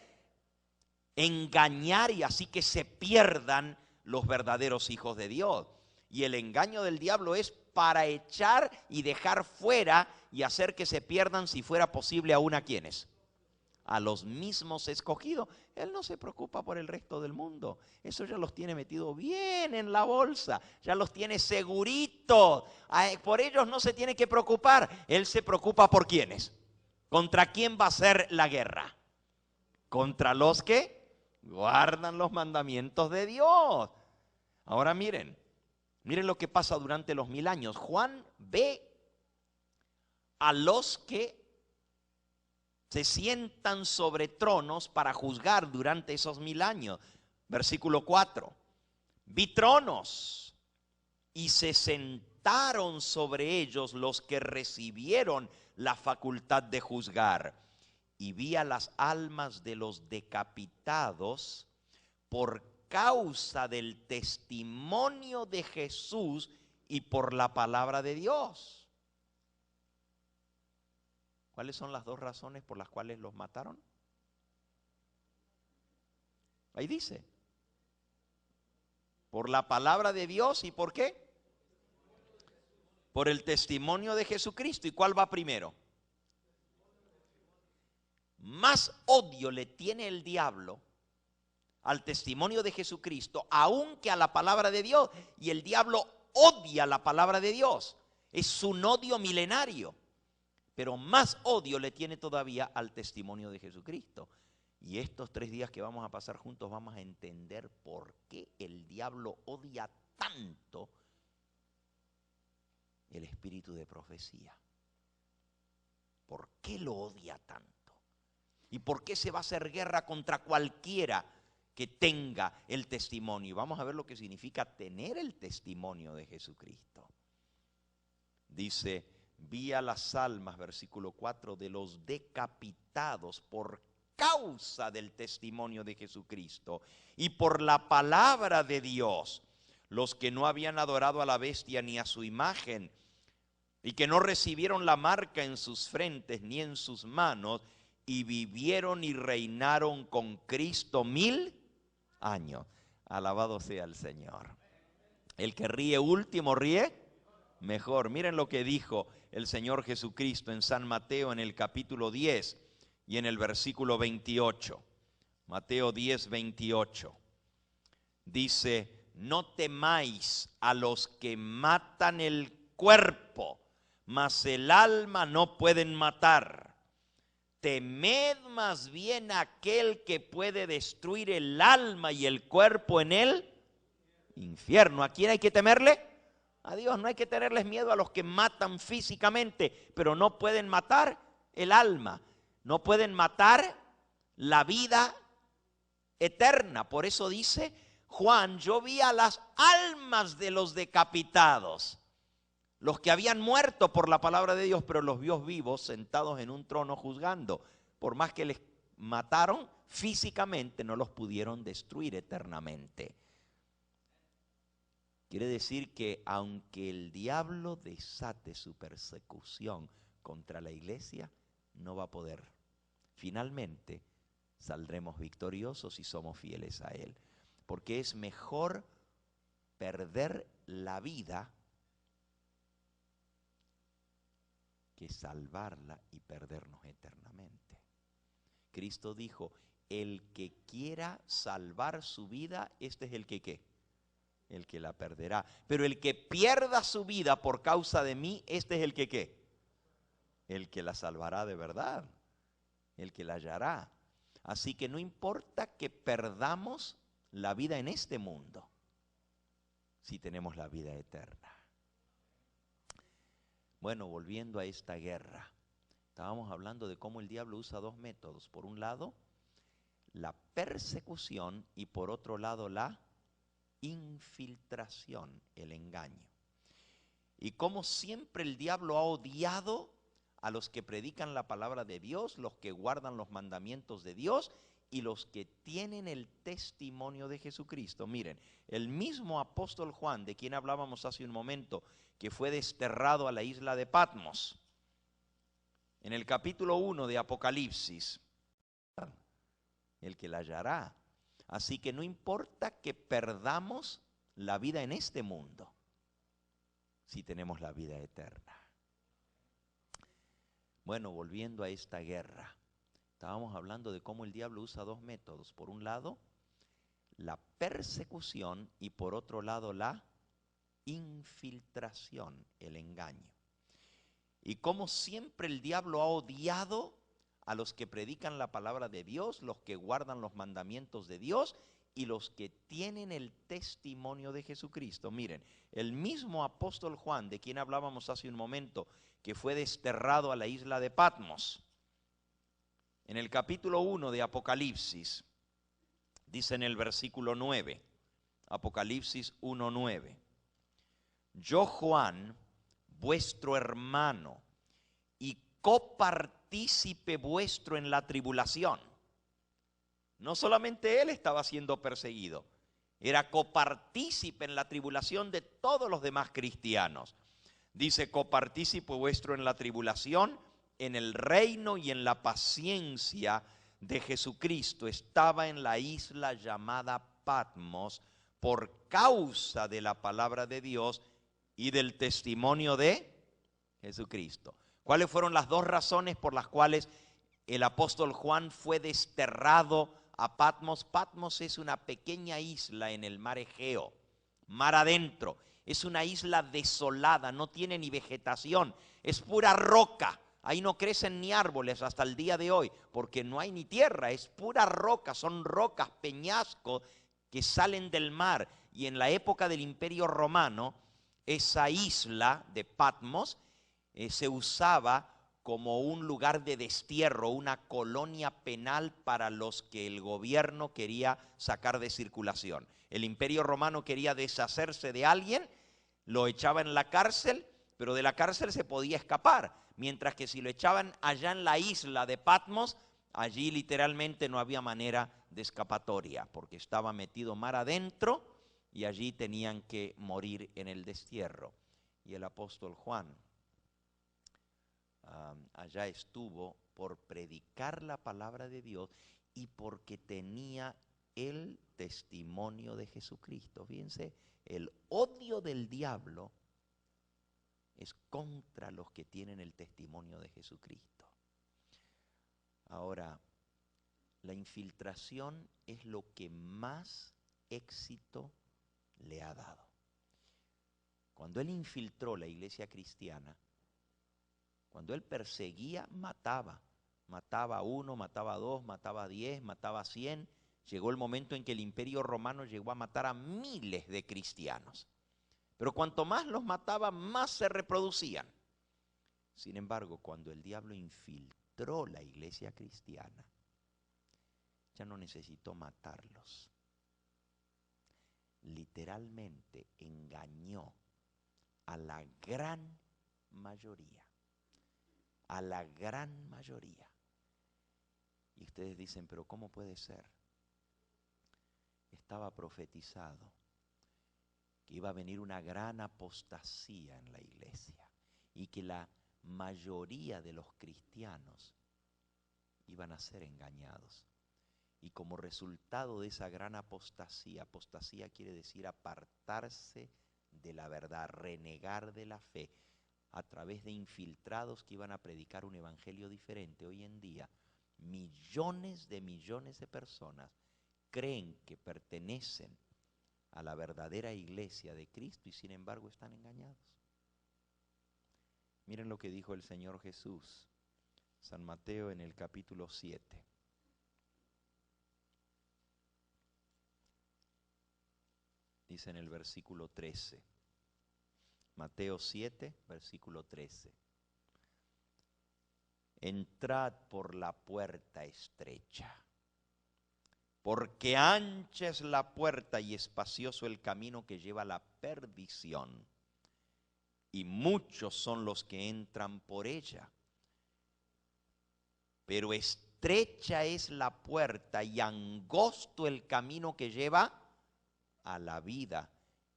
S2: engañar y así que se pierdan los verdaderos hijos de Dios. Y el engaño del diablo es para echar y dejar fuera y hacer que se pierdan, si fuera posible, aún a quienes. A los mismos escogidos. Él no se preocupa por el resto del mundo. Eso ya los tiene metido bien en la bolsa. Ya los tiene seguritos. Por ellos no se tiene que preocupar. Él se preocupa por quiénes. ¿Contra quién va a ser la guerra? Contra los que guardan los mandamientos de Dios. Ahora miren lo que pasa durante los 1000 años. Juan ve a los que se sientan sobre tronos para juzgar durante esos 1000 años. Versículo 4. Vi tronos y se sentaron sobre ellos los que recibieron la facultad de juzgar. Y vi a las almas de los decapitados por causa del testimonio de Jesús y por la palabra de Dios. ¿Cuáles son las dos razones por las cuales los mataron? Ahí dice. Por la palabra de Dios y ¿por qué? Por el testimonio de Jesucristo. ¿Y cuál va primero? Más odio le tiene el diablo al testimonio de Jesucristo, aunque a la palabra de Dios. Y el diablo odia la palabra de Dios. Es un odio milenario. Pero más odio le tiene todavía al testimonio de Jesucristo. Y estos 3 días que vamos a pasar juntos vamos a entender por qué el diablo odia tanto el espíritu de profecía. ¿Por qué lo odia tanto? ¿Y por qué se va a hacer guerra contra cualquiera que tenga el testimonio? Vamos a ver lo que significa tener el testimonio de Jesucristo. Dice: vi a las almas, versículo 4, de los decapitados por causa del testimonio de Jesucristo y por la palabra de Dios, los que no habían adorado a la bestia ni a su imagen y que no recibieron la marca en sus frentes ni en sus manos, y vivieron y reinaron con Cristo 1000 años. Alabado sea el Señor. El que ríe último ríe mejor. Miren lo que dijo el Señor Jesucristo en San Mateo en el capítulo 10 y en el versículo 28. Mateo 10, 28. Dice: no temáis a los que matan el cuerpo, mas el alma no pueden matar. Temed más bien a aquel que puede destruir el alma y el cuerpo en el infierno. ¿A quién hay que temerle? A Dios. No hay que tenerles miedo a los que matan físicamente, pero no pueden matar el alma, no pueden matar la vida eterna. Por eso dice Juan: yo vi a las almas de los decapitados, los que habían muerto por la palabra de Dios, pero los vio vivos sentados en un trono juzgando. Por más que les mataron físicamente, no los pudieron destruir eternamente. Quiere decir que aunque el diablo desate su persecución contra la iglesia, no va a poder. Finalmente saldremos victoriosos si somos fieles a Él. Porque es mejor perder la vida que salvarla y perdernos eternamente. Cristo dijo: el que quiera salvar su vida, este es el que ¿qué? El que la perderá. Pero el que pierda su vida por causa de mí, este es el que ¿qué? El que la salvará de verdad, el que la hallará. Así que no importa que perdamos la vida en este mundo, si tenemos la vida eterna. Bueno, volviendo a esta guerra, estábamos hablando de cómo el diablo usa 2 métodos. Por un lado, la persecución, y por otro lado, la infiltración, el engaño. Y como siempre el diablo ha odiado a los que predican la palabra de Dios, los que guardan los mandamientos de Dios y los que tienen el testimonio de Jesucristo. Miren, el mismo apóstol Juan, de quien hablábamos hace un momento, que fue desterrado a la isla de Patmos, en el capítulo 1 de Apocalipsis, el que la hallará. Así que no importa que perdamos la vida en este mundo, si tenemos la vida eterna. Bueno, volviendo a esta guerra, estábamos hablando de cómo el diablo usa dos métodos. Por un lado, la persecución y por otro lado, la infiltración, el engaño. Y como siempre el diablo ha odiado a los que predican la palabra de Dios, los que guardan los mandamientos de Dios y los que tienen el testimonio de Jesucristo. Miren, el mismo apóstol Juan, de quien hablábamos hace un momento, que fue desterrado a la isla de Patmos, en el capítulo 1 de Apocalipsis, dice en el versículo 9, Apocalipsis 1:9, yo Juan, vuestro hermano y copartícipe vuestro en la tribulación. No solamente él estaba siendo perseguido, era copartícipe en la tribulación de todos los demás cristianos. Dice, copartícipe vuestro en la tribulación, en el reino y en la paciencia de Jesucristo. Estaba en la isla llamada Patmos por causa de la palabra de Dios y del testimonio de Jesucristo. ¿Cuáles fueron las dos razones por las cuales el apóstol Juan fue desterrado a Patmos? Patmos es una pequeña isla en el mar Egeo, mar adentro. Es una isla desolada, no tiene ni vegetación, es pura roca. Ahí no crecen ni árboles hasta el día de hoy, porque no hay ni tierra, es pura roca, son rocas, peñascos que salen del mar. Y en la época del Imperio Romano, esa isla de Patmos se usaba como un lugar de destierro, una colonia penal para los que el gobierno quería sacar de circulación. El Imperio Romano quería deshacerse de alguien, lo echaba en la cárcel, pero de la cárcel se podía escapar, mientras que si lo echaban allá en la isla de Patmos, allí literalmente no había manera de escapatoria, porque estaba metido mar adentro y allí tenían que morir en el destierro. Y el apóstol Juan allá estuvo por predicar la palabra de Dios y porque tenía el testimonio de Jesucristo. Fíjense, el odio del diablo es contra los que tienen el testimonio de Jesucristo. Ahora, la infiltración es lo que más éxito le ha dado. Cuando él infiltró la iglesia cristiana, cuando él perseguía, mataba. Mataba a uno, mataba a dos, mataba a 10, mataba a 100. Llegó el momento en que el Imperio Romano llegó a matar a miles de cristianos. Pero cuanto más los mataba, más se reproducían. Sin embargo, cuando el diablo infiltró la iglesia cristiana, ya no necesitó matarlos. Literalmente engañó a la gran mayoría. A la gran mayoría. Y ustedes dicen, pero ¿cómo puede ser? Estaba profetizado que iba a venir una gran apostasía en la iglesia y que la mayoría de los cristianos iban a ser engañados. Y como resultado de esa gran apostasía, apostasía quiere decir apartarse de la verdad, renegar de la fe, a través de infiltrados que iban a predicar un evangelio diferente. Hoy en día, millones de personas creen que pertenecen a la verdadera iglesia de Cristo y sin embargo están engañados. Miren lo que dijo el Señor Jesús, San Mateo en el capítulo 7. Dice en el versículo 13. Mateo 7, versículo 13. Entrad por la puerta estrecha, porque ancha es la puerta y espacioso el camino que lleva a la perdición, y muchos son los que entran por ella, pero estrecha es la puerta y angosto el camino que lleva a la vida.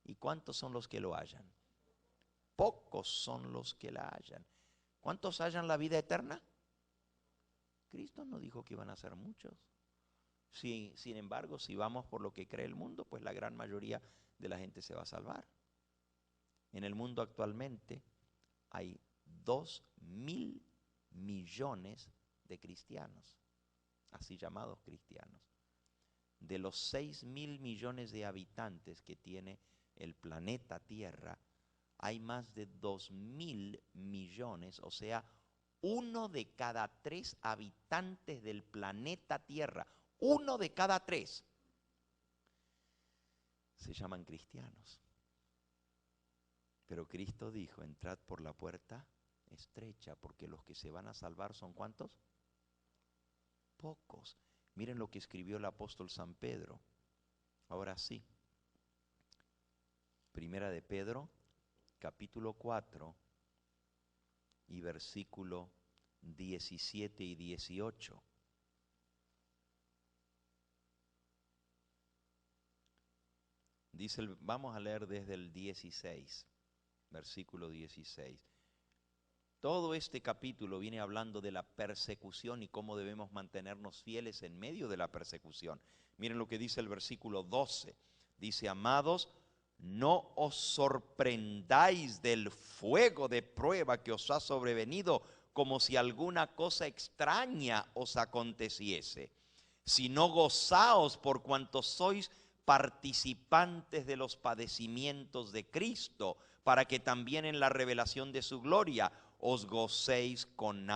S2: ¿Y cuántos son los que lo hallan? Pocos son los que la hallan. ¿Cuántos hallan la vida eterna? Cristo no dijo que iban a ser muchos. Sí, sin embargo, si vamos por lo que cree el mundo, pues la gran mayoría de la gente se va a salvar. En el mundo actualmente hay 2.000 millones de cristianos, así llamados cristianos. De los 6.000 millones de habitantes que tiene el planeta Tierra, hay más de 2.000 millones, o sea, 1 de cada 3 habitantes del planeta Tierra, 1 de cada 3, se llaman cristianos. Pero Cristo dijo, entrad por la puerta estrecha, porque los que se van a salvar son ¿cuántos? Pocos. Miren lo que escribió el apóstol San Pedro. Ahora sí. Primera de Pedro, capítulo 4 y versículo 17 y 18. Dice, vamos a leer desde el 16, versículo 16. Todo este capítulo viene hablando de la persecución y cómo debemos mantenernos fieles en medio de la persecución. Miren lo que dice el versículo 12. Dice, amados, no os sorprendáis del fuego de prueba que os ha sobrevenido como si alguna cosa extraña os aconteciese, sino gozaos por cuanto sois participantes de los padecimientos de Cristo, para que también en la revelación de su gloria os gocéis con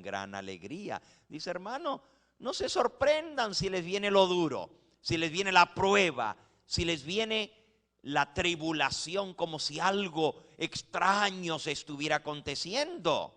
S2: gran alegría. Dice, hermano, no se sorprendan si les viene lo duro, si les viene la prueba, si les viene la tribulación, como si algo extraño se estuviera aconteciendo.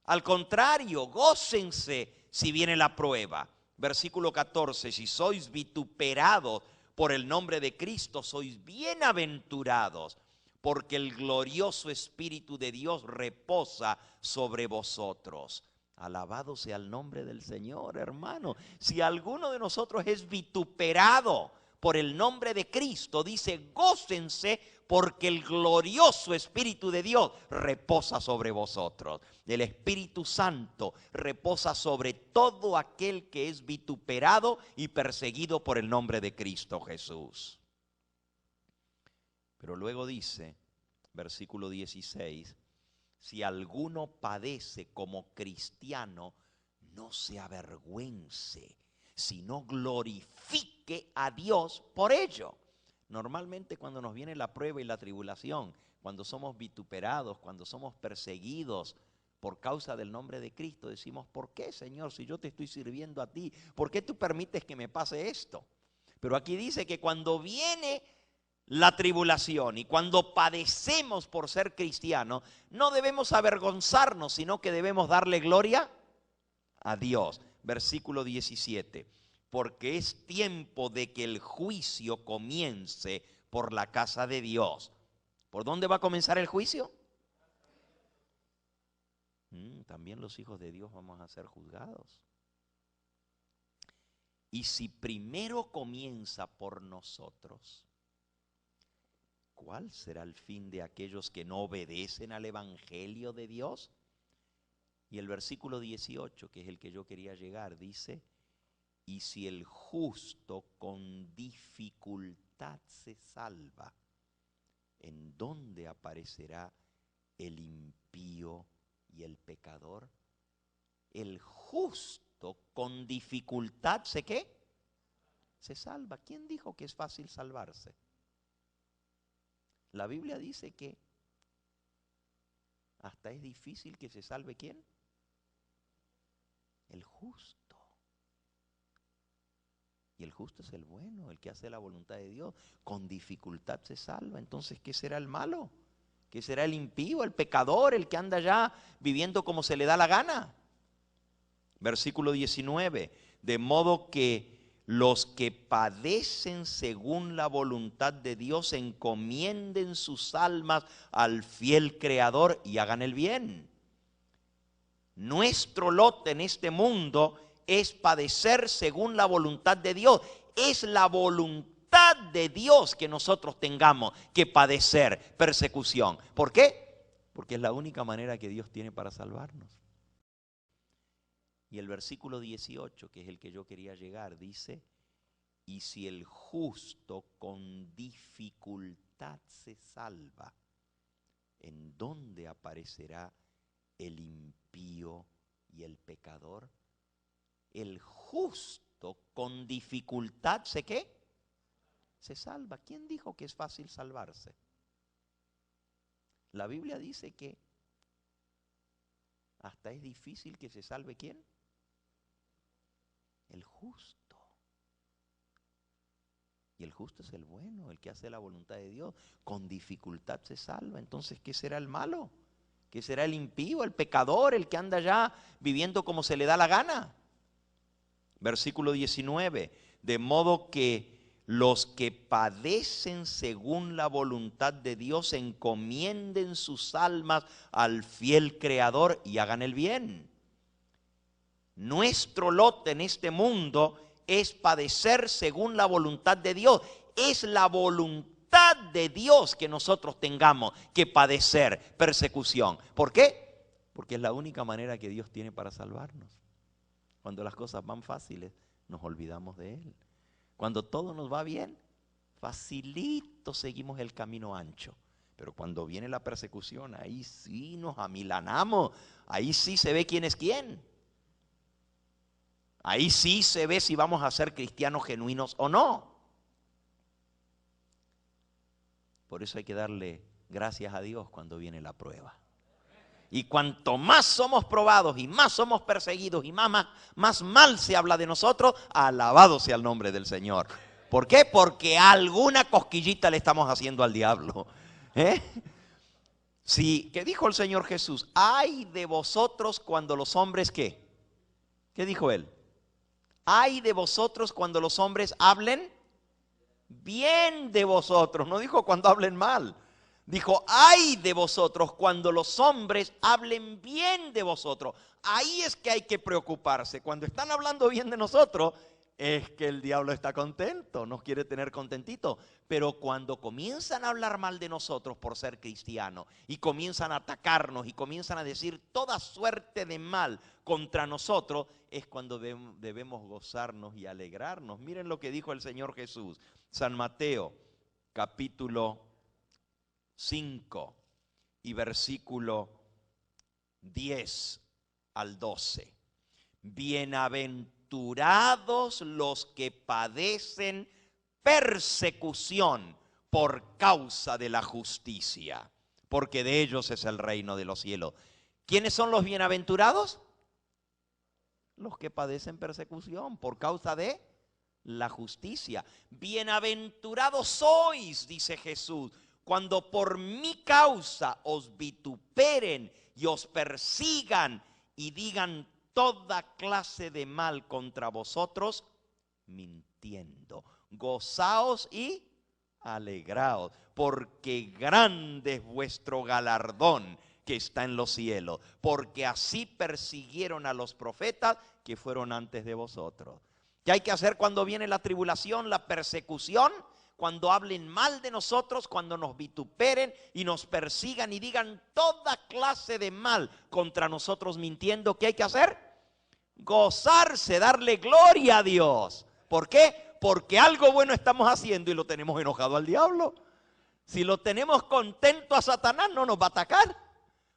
S2: Al contrario, gócense si viene la prueba. Versículo 14, si sois vituperados por el nombre de Cristo, sois bienaventurados, porque el glorioso Espíritu de Dios reposa sobre vosotros. Alabado sea el nombre del Señor, hermano. Si alguno de nosotros es vituperado por el nombre de Cristo, dice, gócense porque el glorioso Espíritu de Dios reposa sobre vosotros. El Espíritu Santo reposa sobre todo aquel que es vituperado y perseguido por el nombre de Cristo Jesús. Pero luego dice, versículo 16, si alguno padece como cristiano, no se avergüence, sino glorifique a Dios por ello. Normalmente cuando nos viene la prueba y la tribulación, cuando somos vituperados, cuando somos perseguidos por causa del nombre de Cristo, decimos, ¿por qué, Señor, si yo te estoy sirviendo a ti? ¿Por qué tú permites que me pase esto? Pero aquí dice que cuando viene la tribulación y cuando padecemos por ser cristianos, no debemos avergonzarnos, sino que debemos darle gloria a Dios. Versículo 17, porque es tiempo de que el juicio comience por la casa de Dios. ¿Por dónde va a comenzar el juicio? También los hijos de Dios vamos a ser juzgados. Y si primero comienza por nosotros, ¿cuál será el fin de aquellos que no obedecen al Evangelio de Dios? Y el versículo 18, que es el que yo quería llegar, dice, y si el justo con dificultad se salva, ¿en dónde aparecerá el impío y el pecador? El justo con dificultad ¿se qué? Se salva. ¿Quién dijo que es fácil salvarse? La Biblia dice que hasta es difícil que se salve ¿quién? El justo. Y el justo es el bueno, el que hace la voluntad de Dios. Con dificultad se salva. Entonces, ¿qué será el malo? ¿Qué será el impío, el pecador, el que anda ya viviendo como se le da la gana? Versículo 19. De modo que los que padecen según la voluntad de Dios encomienden sus almas al fiel Creador y hagan el bien. Nuestro lote en este mundo es padecer según la voluntad de Dios. Es la voluntad de Dios que nosotros tengamos que padecer persecución. ¿Por qué? Porque es la única manera que Dios tiene para salvarnos. Y el versículo 18, que es el que yo quería llegar, dice: y si el justo con dificultad se salva, ¿en dónde aparecerá el impío y el pecador? El justo con dificultad ¿se qué? Se salva. ¿Quién dijo que es fácil salvarse? La Biblia dice que hasta es difícil que se salve ¿quién? El justo. Y el justo es el bueno, el que hace la voluntad de Dios. Con dificultad se salva. Entonces, ¿qué será el malo? ¿Qué será el impío, el pecador, el que anda ya viviendo como se le da la gana? Versículo 19. De modo que los que padecen según la voluntad de Dios encomienden sus almas al fiel Creador y hagan el bien. Nuestro lote en este mundo es padecer según la voluntad de Dios. Es la voluntad de Dios que nosotros tengamos que padecer persecución. ¿Por qué? Porque es la única manera que Dios tiene para salvarnos. Cuando las cosas van fáciles, nos olvidamos de Él. Cuando todo nos va bien, facilito seguimos el camino ancho. Pero cuando viene la persecución, ahí sí nos amilanamos. Ahí sí se ve quién es quién. Ahí sí se ve si vamos a ser cristianos genuinos o no. Por eso hay que darle gracias a Dios cuando viene la prueba. Y cuanto más somos probados y más somos perseguidos y más mal se habla de nosotros, alabado sea el nombre del Señor. ¿Por qué? Porque alguna cosquillita le estamos haciendo al diablo. Sí, ¿qué dijo el Señor Jesús? Ay de vosotros cuando los hombres, ¿qué? ¿Qué dijo Él? Ay de vosotros cuando los hombres hablen bien de vosotros. No dijo cuando hablen mal. Dijo, ay de vosotros cuando los hombres hablen bien de vosotros. Ahí es que hay que preocuparse. Cuando están hablando bien de nosotros, es que el diablo está contento, nos quiere tener contentitos. Pero cuando comienzan a hablar mal de nosotros por ser cristianos y comienzan a atacarnos y comienzan a decir toda suerte de mal contra nosotros, es cuando debemos gozarnos y alegrarnos. Miren lo que dijo el Señor Jesús. San Mateo, capítulo 5 y versículo 10 al 12. Bienaventurados los que padecen persecución por causa de la justicia, porque de ellos es el reino de los cielos. ¿Quiénes son los bienaventurados? Los que padecen persecución por causa de la justicia. Bienaventurados sois, dice Jesús, cuando por mi causa os vituperen y os persigan y digan toda clase de mal contra vosotros, mintiendo. Gozaos y alegraos, porque grande es vuestro galardón que está en los cielos, porque así persiguieron a los profetas que fueron antes de vosotros. ¿Qué hay que hacer cuando viene la tribulación, la persecución? Cuando hablen mal de nosotros, cuando nos vituperen y nos persigan y digan toda clase de mal contra nosotros mintiendo, ¿qué hay que hacer? Gozarse, darle gloria a Dios. ¿Por qué? Porque algo bueno estamos haciendo y lo tenemos enojado al diablo. Si lo tenemos contento a Satanás, no nos va a atacar.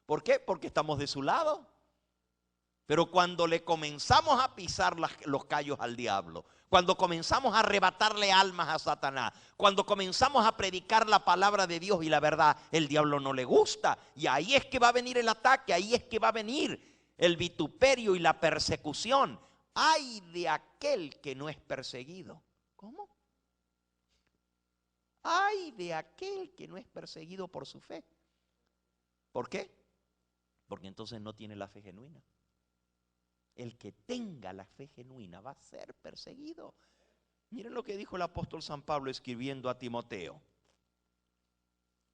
S2: ¿Por qué? Porque estamos de su lado. Pero cuando le comenzamos a pisar los callos al diablo, cuando comenzamos a arrebatarle almas a Satanás, cuando comenzamos a predicar la palabra de Dios y la verdad, el diablo no le gusta. Y ahí es que va a venir el ataque, ahí es que va a venir el vituperio y la persecución. Ay de aquel que no es perseguido. ¿Cómo? Ay de aquel que no es perseguido por su fe. ¿Por qué? Porque entonces no tiene la fe genuina. El que tenga la fe genuina va a ser perseguido. Miren lo que dijo el apóstol San Pablo escribiendo a Timoteo.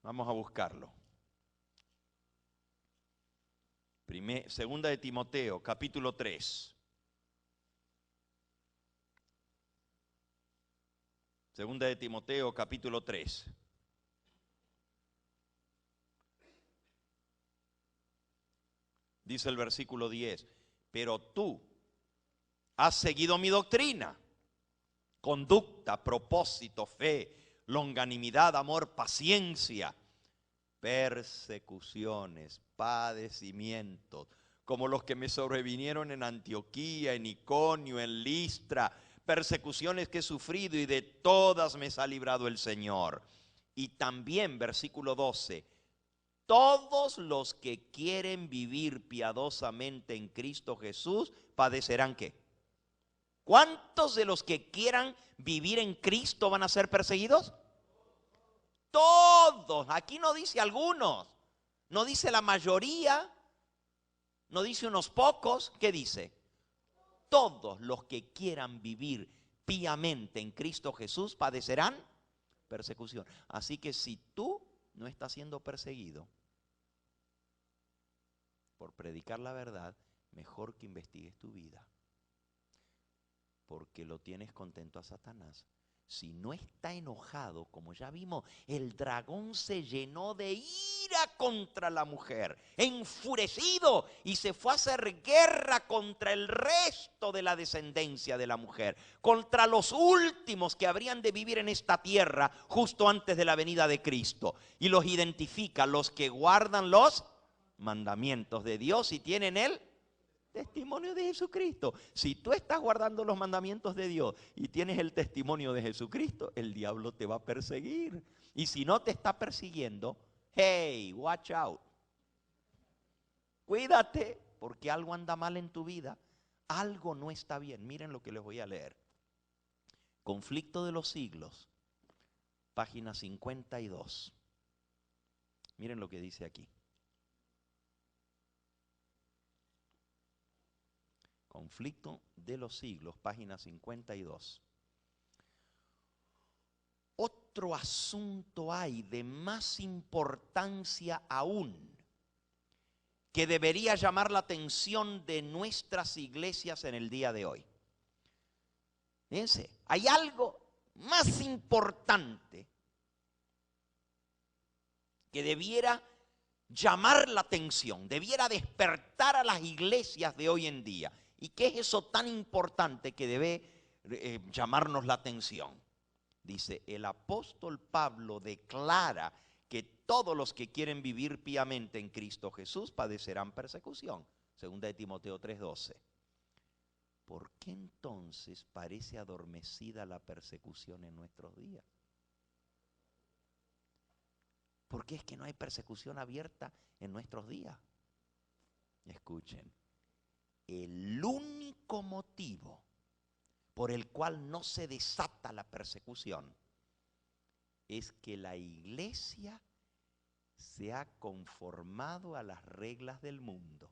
S2: Vamos a buscarlo. Segunda de Timoteo, capítulo 3. Segunda de Timoteo, capítulo 3. Dice el versículo 10, pero tú has seguido mi doctrina, conducta, propósito, fe, longanimidad, amor, paciencia, persecuciones, padecimientos, como los que me sobrevinieron en Antioquía, en Iconio, en Listra, persecuciones que he sufrido y de todas me ha librado el Señor. Y también, versículo 12, todos los que quieren vivir piadosamente en Cristo Jesús padecerán ¿qué? ¿Cuántos de los que quieran vivir en Cristo van a ser perseguidos? Todos. Aquí no dice algunos, no dice la mayoría, no dice unos pocos. ¿Qué dice? Todos los que quieran vivir piamente en Cristo Jesús padecerán persecución. Así que si tú no estás siendo perseguido por predicar la verdad, mejor que investigues tu vida, porque lo tienes contento a Satanás. Si no está enojado, como ya vimos, el dragón se llenó de ira contra la mujer, enfurecido, y se fue a hacer guerra contra el resto de la descendencia de la mujer, contra los últimos que habrían de vivir en esta tierra justo antes de la venida de Cristo. Y los identifica, los que guardan los mandamientos de Dios y tienen el testimonio de Jesucristo. Si tú estás guardando los mandamientos de Dios y tienes el testimonio de Jesucristo, el diablo te va a perseguir. Y si no te está persiguiendo, hey, watch out. Cuídate, porque algo anda mal en tu vida. Algo no está bien. Miren lo que les voy a leer. Conflicto de los siglos, página 52. Miren lo que dice aquí. Conflicto de los siglos, página 52. Otro asunto hay de más importancia aún, que debería llamar la atención de nuestras iglesias en el día de hoy. Fíjense, hay algo más importante que debiera llamar la atención, debiera despertar a las iglesias de hoy en día. ¿Y qué es eso tan importante que debe llamarnos la atención? Dice, el apóstol Pablo declara que todos los que quieren vivir piamente en Cristo Jesús padecerán persecución. Segunda de Timoteo 3:12. ¿Por qué entonces parece adormecida la persecución en nuestros días? ¿Por qué es que no hay persecución abierta en nuestros días? Escuchen. El único motivo por el cual no se desata la persecución es que la iglesia se ha conformado a las reglas del mundo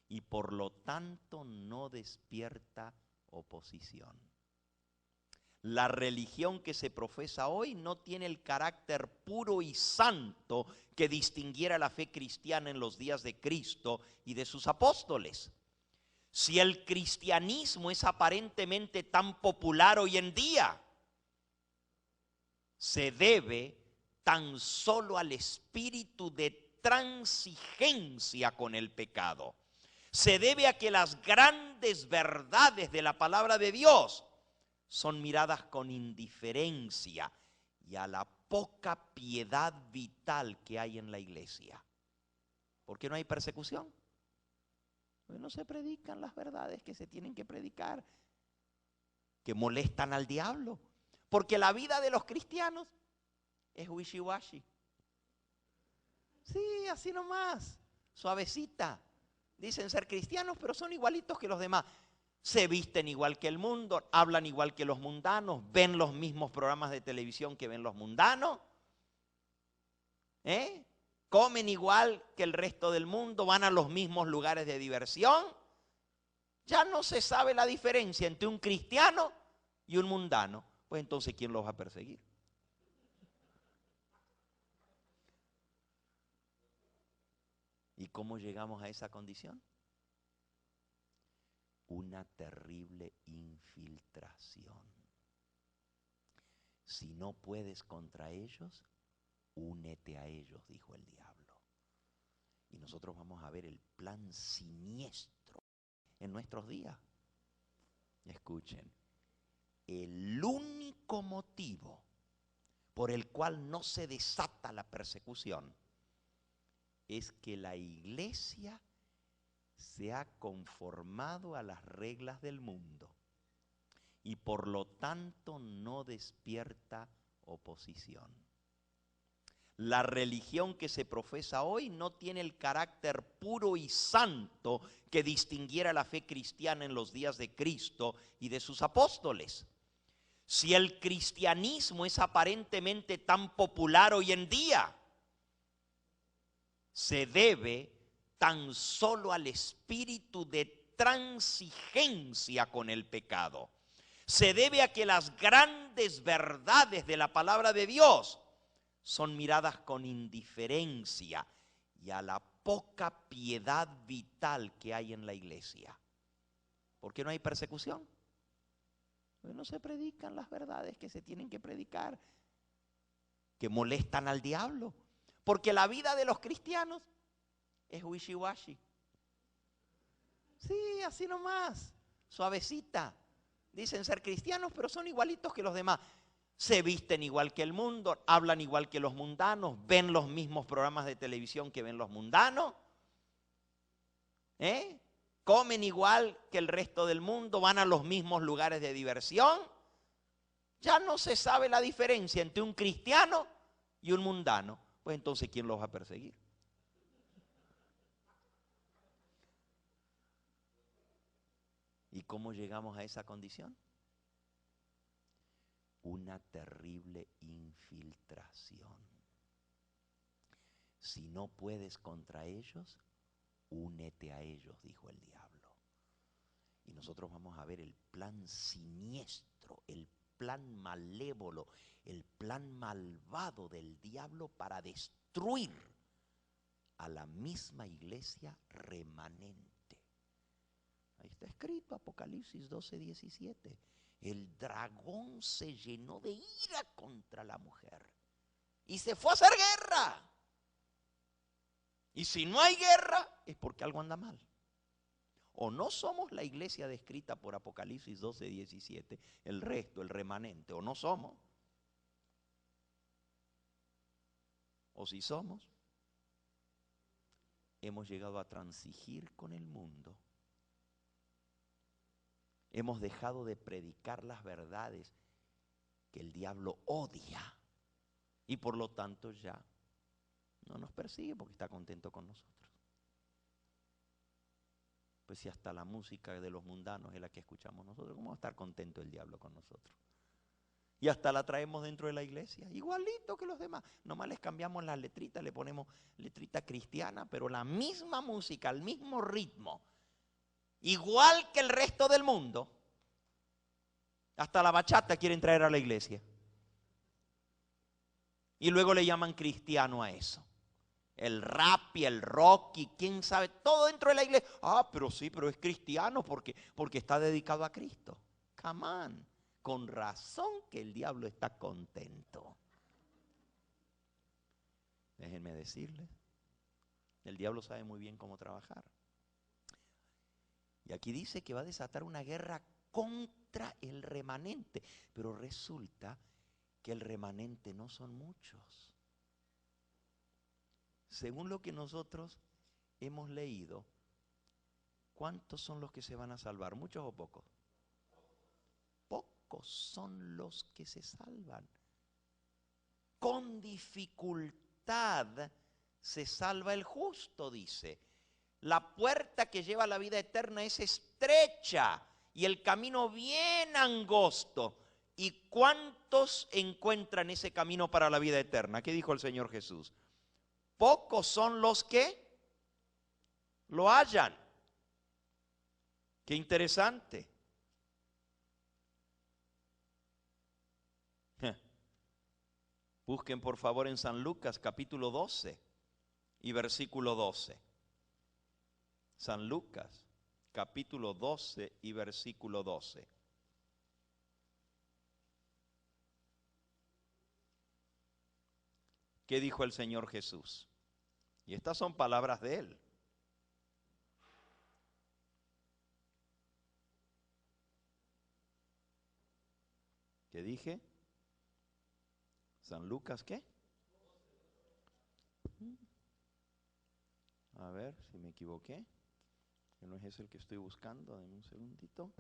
S2: y por lo tanto no despierta oposición. La religión que se profesa hoy no tiene el carácter puro y santo que distinguiera la fe cristiana en los días de Cristo y de sus apóstoles. Si el cristianismo es aparentemente tan popular hoy en día, se debe tan solo al espíritu de transigencia con el pecado. Se debe a que las grandes verdades de la palabra de Dios son miradas con indiferencia y a la poca piedad vital que hay en la iglesia. ¿Por qué no hay persecución? Porque no se predican las verdades que se tienen que predicar, que molestan al diablo. Porque la vida de los cristianos es wishy-washy. Sí, así nomás, suavecita. Dicen ser cristianos, pero son igualitos que los demás. Se visten igual que el mundo, hablan igual que los mundanos, ven los mismos programas de televisión que ven los mundanos. Comen igual que el resto del mundo, van a los mismos lugares de diversión. Ya no se sabe la diferencia entre un cristiano y un mundano. Pues entonces, ¿quién los va a perseguir? ¿Y cómo llegamos a esa condición? Una terrible infiltración. Si no puedes contra ellos, únete a ellos, dijo el diablo. Y nosotros vamos a ver el plan siniestro en nuestros días. Escuchen, el único motivo por el cual no se desata la persecución es que la iglesia se ha conformado a las reglas del mundo y por lo tanto no despierta oposición. La religión que se profesa hoy no tiene el carácter puro y santo que distinguiera la fe cristiana en los días de Cristo y de sus apóstoles. Si el cristianismo es aparentemente tan popular hoy en día, se debe tan solo al espíritu de transigencia con el pecado. Se debe a que las grandes verdades de la palabra de Dios son miradas con indiferencia y a la poca piedad vital que hay en la iglesia. ¿Por qué no hay persecución? Porque no se predican las verdades que se tienen que predicar, que molestan al diablo. Porque la vida de los cristianos es wishy-washy. Sí, así nomás, suavecita. Dicen ser cristianos, pero son igualitos que los demás. Se visten igual que el mundo, hablan igual que los mundanos, ven los mismos programas de televisión que ven los mundanos. Comen igual que el resto del mundo, van a los mismos lugares de diversión. Ya no se sabe la diferencia entre un cristiano y un mundano. Pues entonces, ¿quién los va a perseguir? ¿Y cómo llegamos a esa condición? Una terrible infiltración. Si no puedes contra ellos, únete a ellos, dijo el diablo. Y nosotros vamos a ver el plan siniestro, el plan malévolo, el plan malvado del diablo para destruir a la misma iglesia remanente. Ahí está escrito, Apocalipsis 12:17. El dragón se llenó de ira contra la mujer y se fue a hacer guerra. Y si no hay guerra, es porque algo anda mal. O no somos la iglesia descrita por Apocalipsis 12:17, el resto, el remanente, o no somos. O si somos, hemos llegado a transigir con el mundo. Hemos dejado de predicar las verdades que el diablo odia y por lo tanto ya no nos persigue porque está contento con nosotros. Pues si hasta la música de los mundanos es la que escuchamos nosotros, ¿cómo va a estar contento el diablo con nosotros? Y hasta la traemos dentro de la iglesia, igualito que los demás. Nomás les cambiamos las letritas, le ponemos letrita cristiana, pero la misma música, el mismo ritmo. Igual que el resto del mundo, hasta la bachata quieren traer a la iglesia. Y luego le llaman cristiano a eso. El rap y el rock y quién sabe, todo dentro de la iglesia. Ah, pero sí, pero es cristiano porque está dedicado a Cristo. Come on, con razón que el diablo está contento. Déjenme decirles, el diablo sabe muy bien cómo trabajar. Y aquí dice que va a desatar una guerra contra el remanente. Pero resulta que el remanente no son muchos. Según lo que nosotros hemos leído, ¿cuántos son los que se van a salvar? ¿Muchos o pocos? Pocos son los que se salvan. Con dificultad se salva el justo, dice. La puerta que lleva a la vida eterna es estrecha y el camino bien angosto. ¿Y cuántos encuentran ese camino para la vida eterna? ¿Qué dijo el Señor Jesús? Pocos son los que lo hallan. Qué interesante. Busquen por favor en San Lucas capítulo 12 y versículo 12. San Lucas, capítulo 12 y versículo 12. ¿Qué dijo el Señor Jesús? Y estas son palabras de Él. ¿Qué dije? San Lucas, ¿qué? A ver si me equivoqué. Que no es ese el que estoy buscando. Dame un segundito.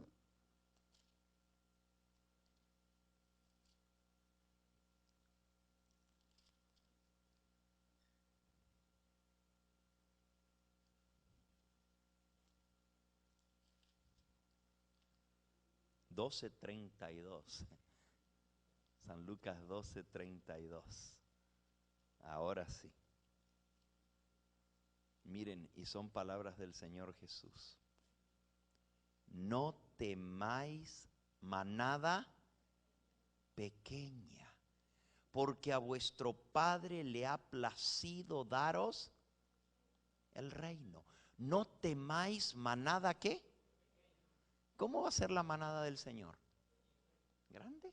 S2: $12:32. San Lucas 12:32. Ahora sí. Miren, y son palabras del Señor Jesús. No temáis manada pequeña, porque a vuestro Padre le ha placido daros el reino. No temáis manada, ¿qué? ¿Cómo va a ser la manada del Señor? ¿Grande?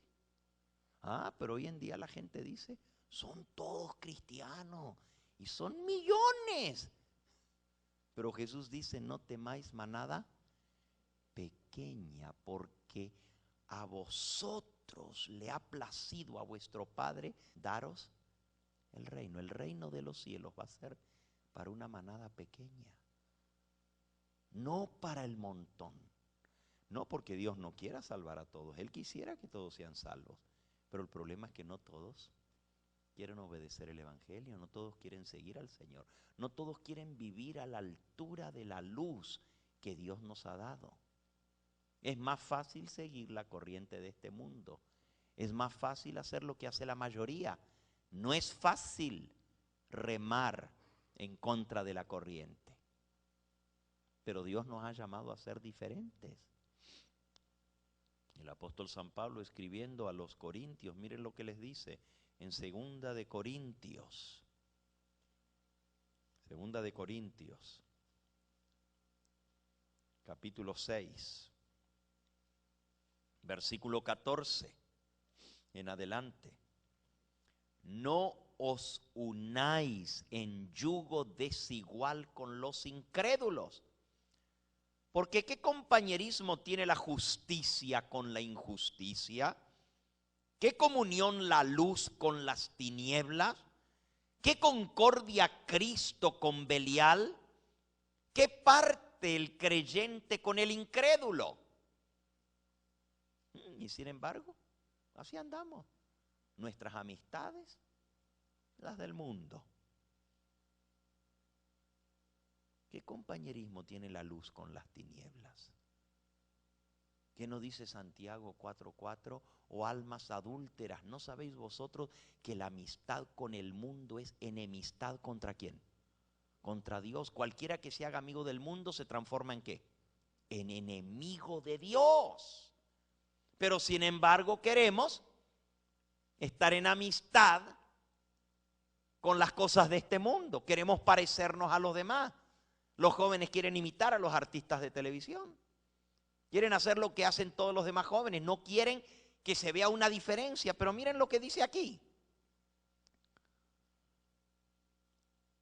S2: Ah, pero hoy en día la gente dice, son todos cristianos y son millones. Pero Jesús dice, no temáis manada pequeña, porque a vosotros le ha placido a vuestro Padre daros el reino. El reino de los cielos va a ser para una manada pequeña, no para el montón. No porque Dios no quiera salvar a todos, Él quisiera que todos sean salvos, pero el problema es que no todos quieren obedecer el Evangelio, no todos quieren seguir al Señor, no todos quieren vivir a la altura de la luz que Dios nos ha dado. Es más fácil seguir la corriente de este mundo, es más fácil hacer lo que hace la mayoría. No es fácil remar en contra de la corriente, pero Dios nos ha llamado a ser diferentes. El apóstol San Pablo, escribiendo a los corintios, miren lo que les dice en Segunda de Corintios, capítulo 6, versículo 14 en adelante. No os unáis en yugo desigual con los incrédulos. Porque ¿qué compañerismo tiene la justicia con la injusticia? ¿Qué comunión la luz con las tinieblas? ¿Qué concordia Cristo con Belial? ¿Qué parte el creyente con el incrédulo? Y sin embargo, así andamos. Nuestras amistades, las del mundo. ¿Qué compañerismo tiene la luz con las tinieblas? ¿Qué no dice Santiago 4:4? O almas adúlteras, ¿no sabéis vosotros que la amistad con el mundo es enemistad contra quién? Contra Dios. Cualquiera que se haga amigo del mundo se transforma ¿en qué? En enemigo de Dios. Pero sin embargo queremos estar en amistad con las cosas de este mundo. Queremos parecernos a los demás. Los jóvenes quieren imitar a los artistas de televisión. Quieren hacer lo que hacen todos los demás jóvenes. No quieren que se vea una diferencia. Pero miren lo que dice aquí.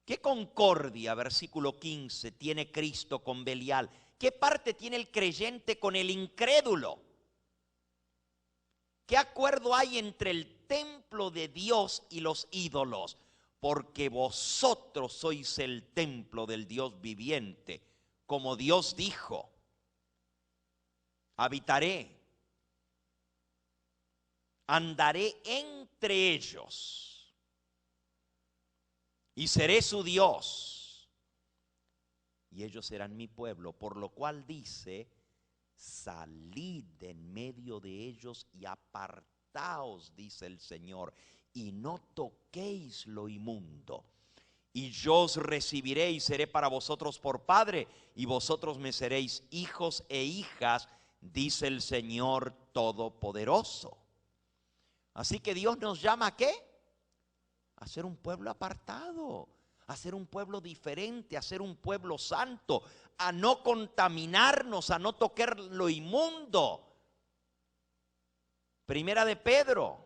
S2: ¿Qué concordia, versículo 15, tiene Cristo con Belial? ¿Qué parte tiene el creyente con el incrédulo? ¿Qué acuerdo hay entre el templo de Dios y los ídolos? Porque vosotros sois el templo del Dios viviente. Como Dios dijo, habitaré, andaré entre ellos y seré su Dios y ellos serán mi pueblo. Por lo cual dice, salid de en medio de ellos y apartaos, dice el Señor, y no toquéis lo inmundo. Y yo os recibiré y seré para vosotros por padre, y vosotros me seréis hijos e hijas, dice el Señor Todopoderoso. Así que Dios nos llama ¿a qué? A ser un pueblo apartado, a ser un pueblo diferente, a ser un pueblo santo, a no contaminarnos, a no tocar lo inmundo. Primera de Pedro.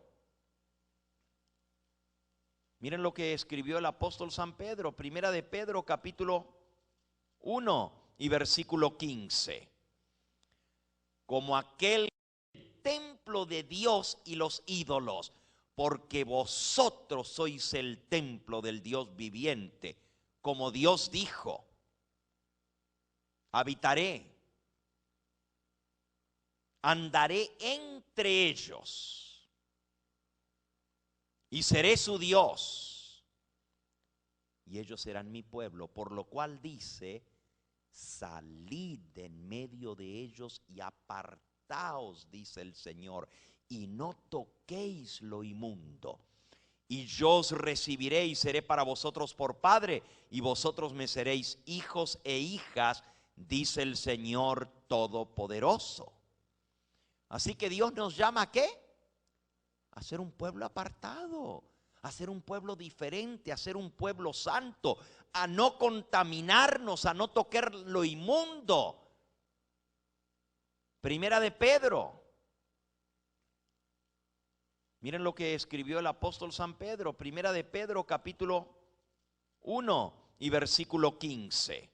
S2: Miren lo que escribió el apóstol San Pedro. Primera de Pedro, capítulo 1 y versículo 15. Como aquel templo de Dios y los ídolos, porque vosotros sois el templo del Dios viviente, como Dios dijo, habitaré, andaré entre ellos y seré su Dios, y ellos serán mi pueblo, por lo cual dice, salid de en medio de ellos y apartaos, dice el Señor, y no toquéis lo inmundo. Y yo os recibiré y seré para vosotros por padre, y vosotros me seréis hijos e hijas, dice el Señor Todopoderoso. Así que Dios nos llama ¿a qué? A ser un pueblo apartado, a ser un pueblo diferente, a ser un pueblo santo, a no contaminarnos, a no tocar lo inmundo. Primera de Pedro. Miren lo que escribió el apóstol San Pedro, Primera de Pedro, capítulo 1 y versículo 15.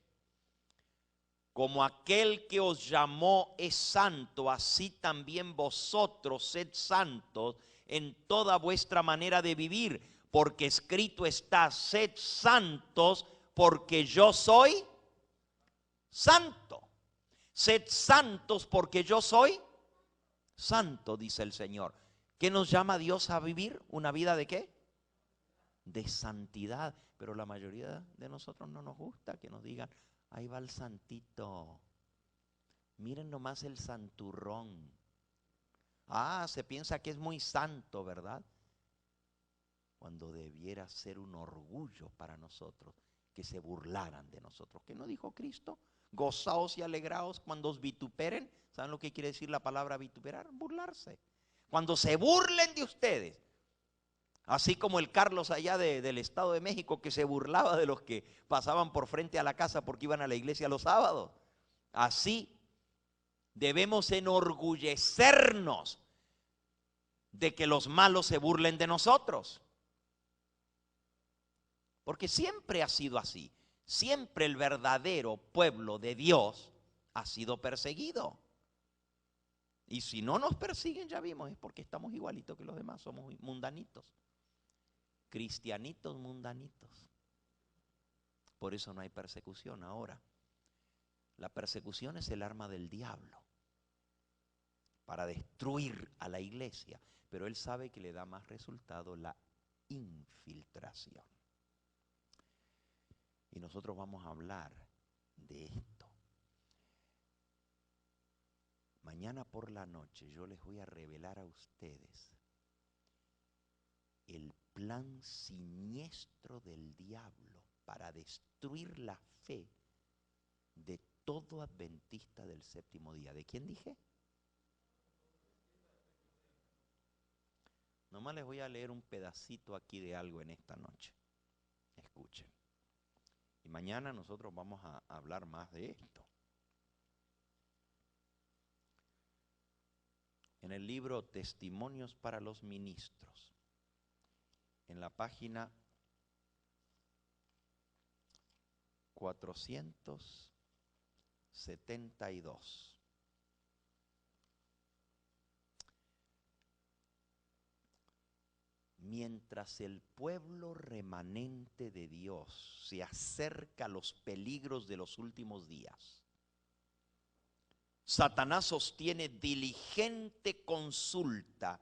S2: Como aquel que os llamó es santo, así también vosotros sed santos en toda vuestra manera de vivir, porque escrito está, sed santos, porque yo soy santo. Sed santos, porque yo soy santo, dice el Señor. ¿Qué nos llama Dios a vivir? ¿Una vida de qué? De santidad. Pero la mayoría de nosotros no nos gusta que nos digan, ahí va el santito. Miren nomás el santurrón. Ah, se piensa que es muy santo, ¿verdad? Cuando debiera ser un orgullo para nosotros que se burlaran de nosotros. ¿Qué no dijo Cristo? Gozaos y alegraos cuando os vituperen. ¿Saben lo que quiere decir la palabra vituperar? Burlarse. Cuando se burlen de ustedes, así como el Carlos allá del Estado de México que se burlaba de los que pasaban por frente a la casa porque iban a la iglesia los sábados. Así debemos enorgullecernos de que los malos se burlen de nosotros. Porque siempre ha sido así. Siempre el verdadero pueblo de Dios ha sido perseguido. Y si no nos persiguen, ya vimos, es porque estamos igualitos que los demás, somos mundanitos. Cristianitos mundanitos. Por eso no hay persecución ahora. La persecución es el arma del diablo para destruir a la iglesia, pero él sabe que le da más resultado la infiltración. Y nosotros vamos a hablar de esto. Mañana por la noche yo les voy a revelar a ustedes el plan siniestro del diablo para destruir la fe de todo adventista del séptimo día. ¿De quién dije? Nomás les voy a leer un pedacito aquí de algo en esta noche. Escuchen. Y mañana nosotros vamos a hablar más de esto. En el libro Testimonios para los Ministros, en la página 472. Mientras el pueblo remanente de Dios se acerca a los peligros de los últimos días, Satanás sostiene diligente consulta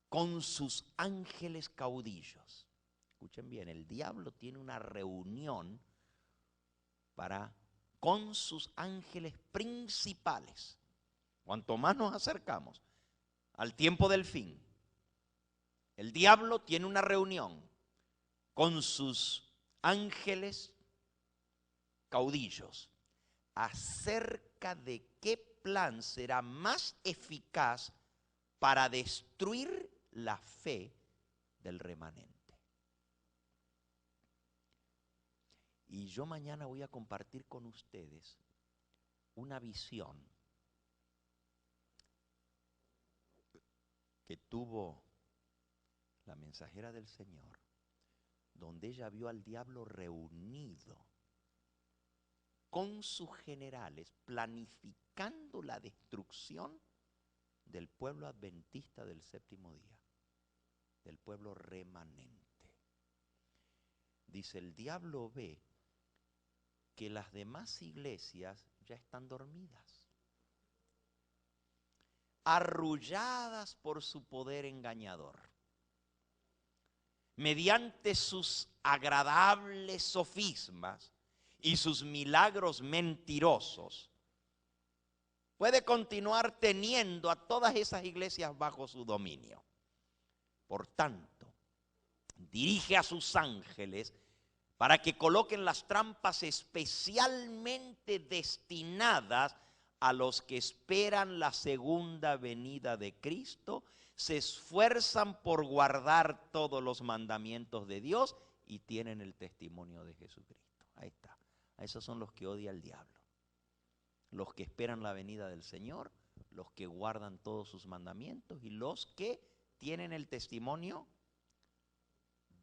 S2: con sus ángeles caudillos. Escuchen bien, el diablo tiene una reunión con sus ángeles principales. Cuanto más nos acercamos al tiempo del fin, el diablo tiene una reunión con sus ángeles caudillos acerca de qué plan será más eficaz para destruir la fe del remanente. Y yo mañana voy a compartir con ustedes una visión que tuvo la mensajera del Señor, donde ella vio al diablo reunido con sus generales, planificando la destrucción del pueblo adventista del séptimo día, del pueblo remanente. Dice, el diablo ve que las demás iglesias ya están dormidas, arrulladas por su poder engañador. Mediante sus agradables sofismas y sus milagros mentirosos, puede continuar teniendo a todas esas iglesias bajo su dominio. Por tanto, dirige a sus ángeles para que coloquen las trampas especialmente destinadas a los que esperan la segunda venida de Cristo, se esfuerzan por guardar todos los mandamientos de Dios y tienen el testimonio de Jesucristo. Ahí está. Esos son los que odia el diablo. Los que esperan la venida del Señor, los que guardan todos sus mandamientos y los que tienen el testimonio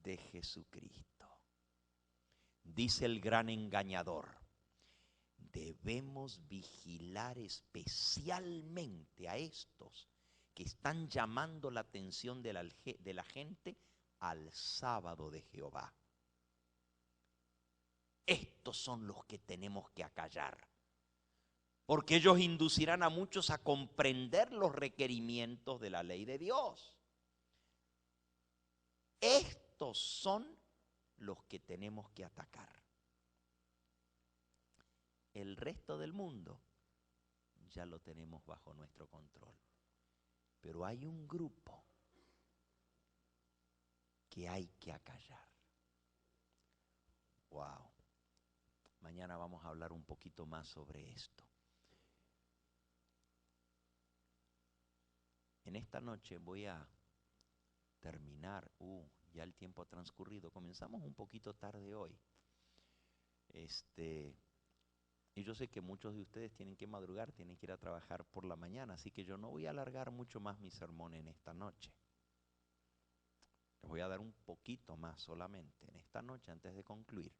S2: de Jesucristo. Dice el gran engañador, debemos vigilar especialmente a estos que están llamando la atención de la gente al sábado de Jehová. Estos son los que tenemos que acallar, porque ellos inducirán a muchos a comprender los requerimientos de la ley de Dios. Estos son los que tenemos que atacar. El resto del mundo ya lo tenemos bajo nuestro control. Pero hay un grupo que hay que acallar. Wow. Mañana vamos a hablar un poquito más sobre esto. En esta noche voy a terminar. Ya el tiempo ha transcurrido. Comenzamos un poquito tarde hoy. Y yo sé que muchos de ustedes tienen que madrugar, tienen que ir a trabajar por la mañana, así que yo no voy a alargar mucho más mi sermón en esta noche. Les voy a dar un poquito más solamente en esta noche antes de concluir.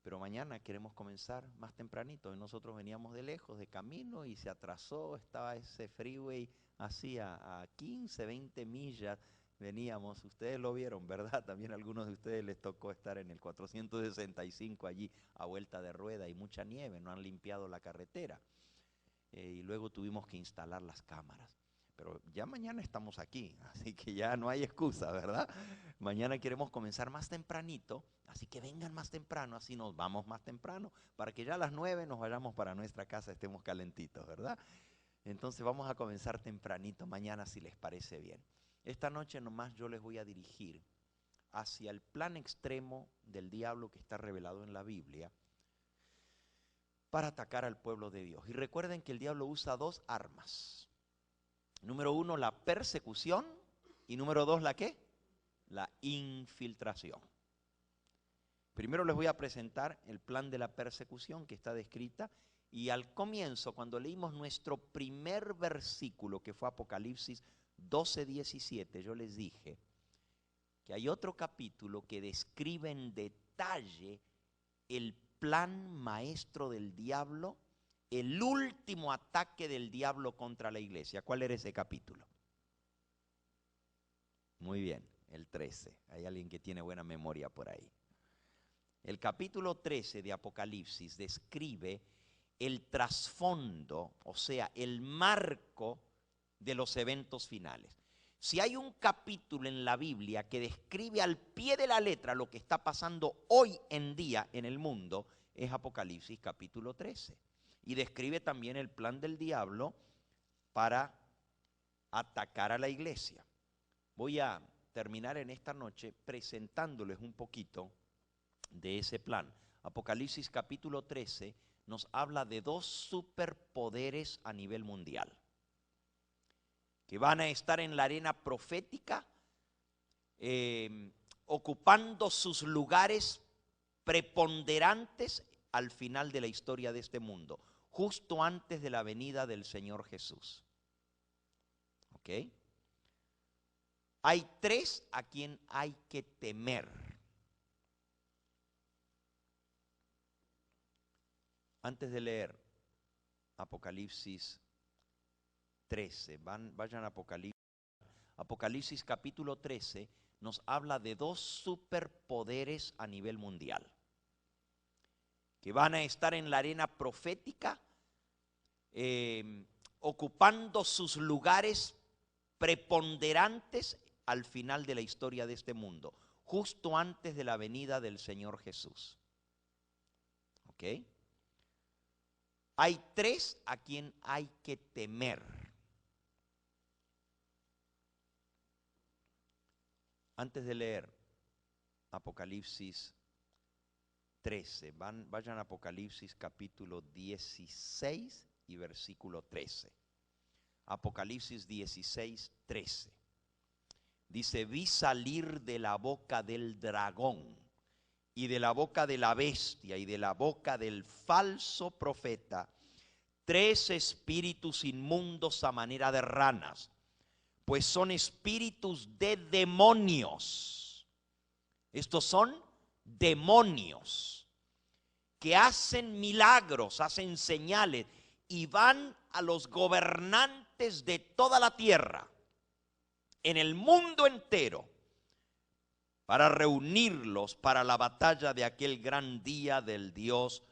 S2: Pero mañana queremos comenzar más tempranito. Y nosotros veníamos de lejos, de camino, y se atrasó. Estaba ese freeway así a 15, 20 millas. Veníamos, ustedes lo vieron, ¿verdad? También a algunos de ustedes les tocó estar en el 465 allí a vuelta de rueda y mucha nieve, no han limpiado la carretera. Y luego tuvimos que instalar las cámaras. Pero ya mañana estamos aquí, así que ya no hay excusa, ¿verdad? Mañana queremos comenzar más tempranito, así que vengan más temprano, así nos vamos más temprano, para que ya a las 9 nos vayamos para nuestra casa, estemos calentitos, ¿verdad? Entonces vamos a comenzar tempranito mañana si les parece bien. Esta noche nomás yo les voy a dirigir hacia el plan extremo del diablo que está revelado en la Biblia para atacar al pueblo de Dios. Y recuerden que el diablo usa dos armas. Número 1, la persecución, y número 2, ¿la qué? La infiltración. Primero les voy a presentar el plan de la persecución que está descrita, y al comienzo, cuando leímos nuestro primer versículo, que fue Apocalipsis 12:17, yo les dije que hay otro capítulo que describe en detalle el plan maestro del diablo, el último ataque del diablo contra la iglesia. ¿Cuál era ese capítulo? Muy bien, el 13. Hay alguien que tiene buena memoria por ahí. El capítulo 13 de Apocalipsis describe el trasfondo, o sea, el marco de los eventos finales. Si hay un capítulo en la Biblia que describe al pie de la letra lo que está pasando hoy en día en el mundo, es Apocalipsis capítulo 13. Y describe también el plan del diablo para atacar a la iglesia. Voy a terminar en esta noche presentándoles un poquito de ese plan. Apocalipsis capítulo 13 nos habla de dos superpoderes a nivel mundial que van a estar en la arena profética, ocupando sus lugares preponderantes al final de la historia de este mundo, justo antes de la venida del Señor Jesús. ¿Ok? Hay tres a quien hay que temer. Antes de leer Apocalipsis 13, vayan a Apocalipsis capítulo 13, nos habla de dos superpoderes a nivel mundial, que van a estar en la arena profética, ocupando sus lugares preponderantes al final de la historia de este mundo, justo antes de la venida del Señor Jesús. ¿Ok? Hay tres a quien hay que temer. Antes de leer Apocalipsis 13, vayan a Apocalipsis capítulo 16 y versículo 13. Apocalipsis 16, 13. Dice: vi salir de la boca del dragón y de la boca de la bestia y de la boca del falso profeta tres espíritus inmundos a manera de ranas, pues son espíritus de demonios. Estos son demonios que hacen milagros, hacen señales y van a los gobernantes de toda la tierra, en el mundo entero, para reunirlos para la batalla de aquel gran día del Dios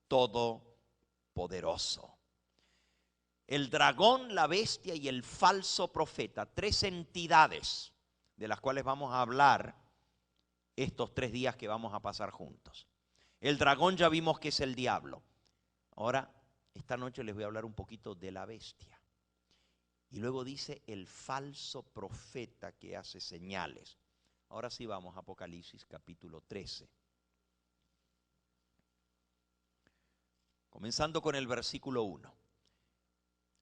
S2: Todopoderoso. El dragón, la bestia y el falso profeta, tres entidades de las cuales vamos a hablar estos 3 días que vamos a pasar juntos. El dragón ya vimos que es el diablo. Ahora, esta noche les voy a hablar un poquito de la bestia. Y luego dice el falso profeta que hace señales. Ahora sí vamos a Apocalipsis capítulo 13. Comenzando con el versículo 1.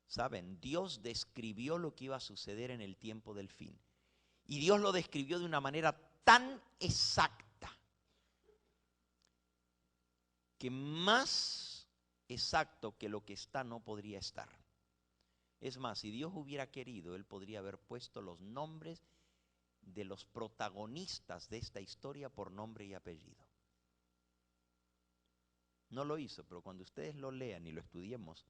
S2: Saben, Dios describió lo que iba a suceder en el tiempo del fin. Y Dios lo describió de una manera tan exacta, que más exacto que lo que está no podría estar. Es más, si Dios hubiera querido, Él podría haber puesto los nombres de los protagonistas de esta historia por nombre y apellido. No lo hizo, pero cuando ustedes lo lean y lo estudiemos,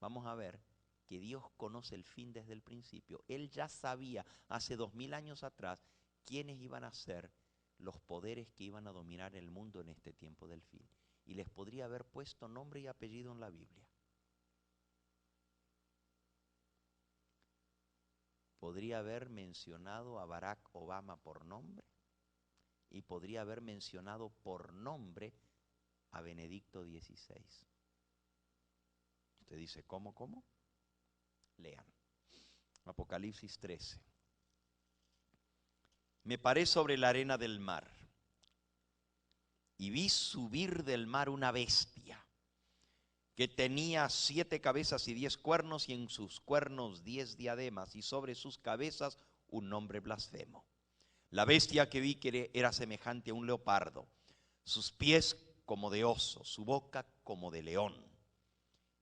S2: vamos a ver que Dios conoce el fin desde el principio. Él ya sabía hace 2000 años atrás quiénes iban a ser los poderes que iban a dominar el mundo en este tiempo del fin. Y les podría haber puesto nombre y apellido en la Biblia. Podría haber mencionado a Barack Obama por nombre y podría haber mencionado por nombre a Benedicto XVI. Usted dice, ¿cómo? Lean. Apocalipsis 13. Me paré sobre la arena del mar y vi subir del mar una bestia que tenía 7 cabezas y 10 cuernos, y en sus cuernos 10 diademas, y sobre sus cabezas un nombre blasfemo. La bestia que vi que era semejante a un leopardo, sus pies como de oso, su boca como de león.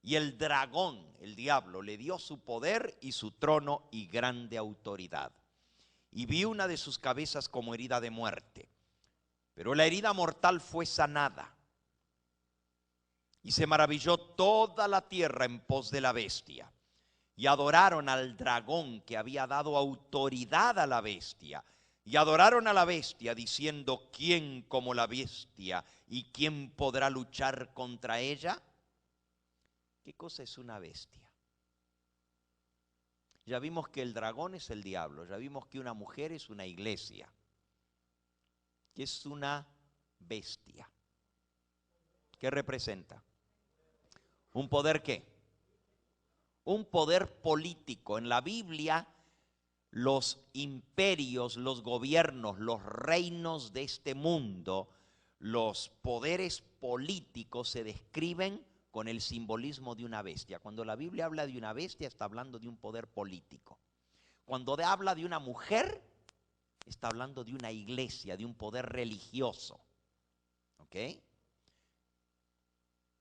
S2: Y el dragón, el diablo, le dio su poder y su trono y grande autoridad. Y vi una de sus cabezas como herida de muerte, pero la herida mortal fue sanada. Y se maravilló toda la tierra en pos de la bestia. Y adoraron al dragón que había dado autoridad a la bestia. Y adoraron a la bestia diciendo, ¿quién como la bestia? ¿Y quién podrá luchar contra ella? ¿Qué cosa es una bestia? Ya vimos que el dragón es el diablo. Ya vimos que una mujer es una iglesia. ¿Qué es una bestia? ¿Qué representa? ¿Un poder qué? Un poder político. En la Biblia, los imperios, los gobiernos, los reinos de este mundo, los poderes políticos se describen con el simbolismo de una bestia. Cuando la Biblia habla de una bestia, está hablando de un poder político. Cuando habla de una mujer, está hablando de una iglesia, de un poder religioso. ¿Ok? ¿Ok?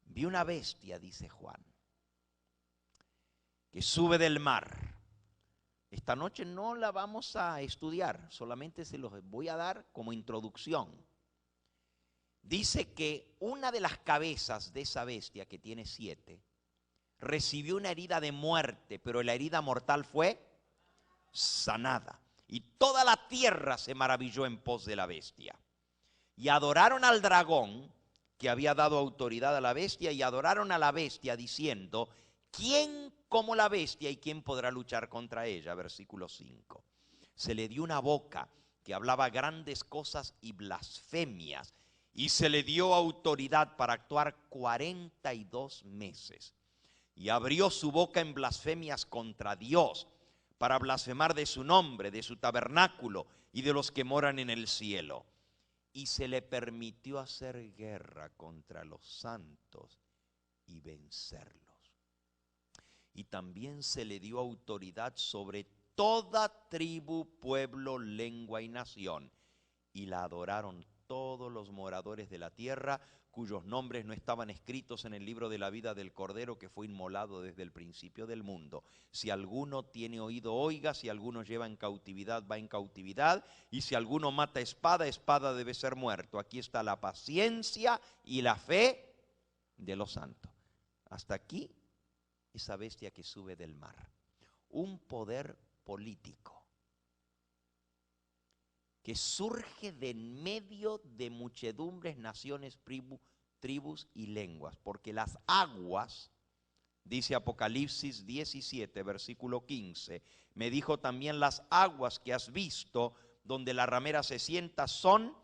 S2: Vi una bestia, dice Juan, que sube del mar. Esta noche no la vamos a estudiar, solamente se los voy a dar como introducción. Dice que una de las cabezas de esa bestia, que tiene 7, recibió una herida de muerte, pero la herida mortal fue sanada. Y toda la tierra se maravilló en pos de la bestia. Y adoraron al dragón, que había dado autoridad a la bestia, y adoraron a la bestia diciendo: ¿quién como la bestia y quién podrá luchar contra ella? Versículo 5. Se le dio una boca que hablaba grandes cosas y blasfemias, y se le dio autoridad para actuar 42 meses. Y abrió su boca en blasfemias contra Dios, para blasfemar de su nombre, de su tabernáculo y de los que moran en el cielo. Y se le permitió hacer guerra contra los santos y vencerlos. Y también se le dio autoridad sobre toda tribu, pueblo, lengua y nación. Y la adoraron todos los moradores de la tierra, cuyos nombres no estaban escritos en el libro de la vida del Cordero que fue inmolado desde el principio del mundo. Si alguno tiene oído, oiga; si alguno lleva en cautividad, va en cautividad; y si alguno mata espada, espada debe ser muerto. Aquí está la paciencia y la fe de los santos. Hasta aquí, esa bestia que sube del mar. Un poder político que surge de en medio de muchedumbres, naciones, tribus y lenguas. Porque las aguas, dice Apocalipsis 17, versículo 15, me dijo también: las aguas que has visto, donde la ramera se sienta, son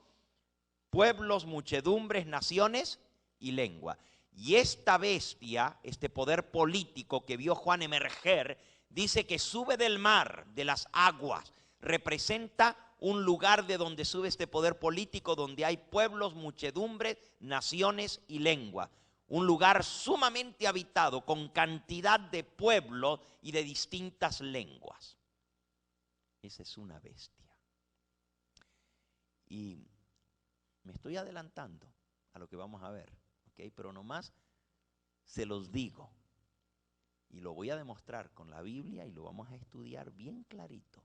S2: pueblos, muchedumbres, naciones y lengua. Y esta bestia, este poder político que vio Juan emerger, dice que sube del mar, de las aguas. Representa un lugar de donde sube este poder político, donde hay pueblos, muchedumbres, naciones y lengua. Un lugar sumamente habitado, con cantidad de pueblos y de distintas lenguas. Esa es una bestia. Y me estoy adelantando a lo que vamos a ver, ¿ok? Pero nomás se los digo. Y lo voy a demostrar con la Biblia y lo vamos a estudiar bien clarito.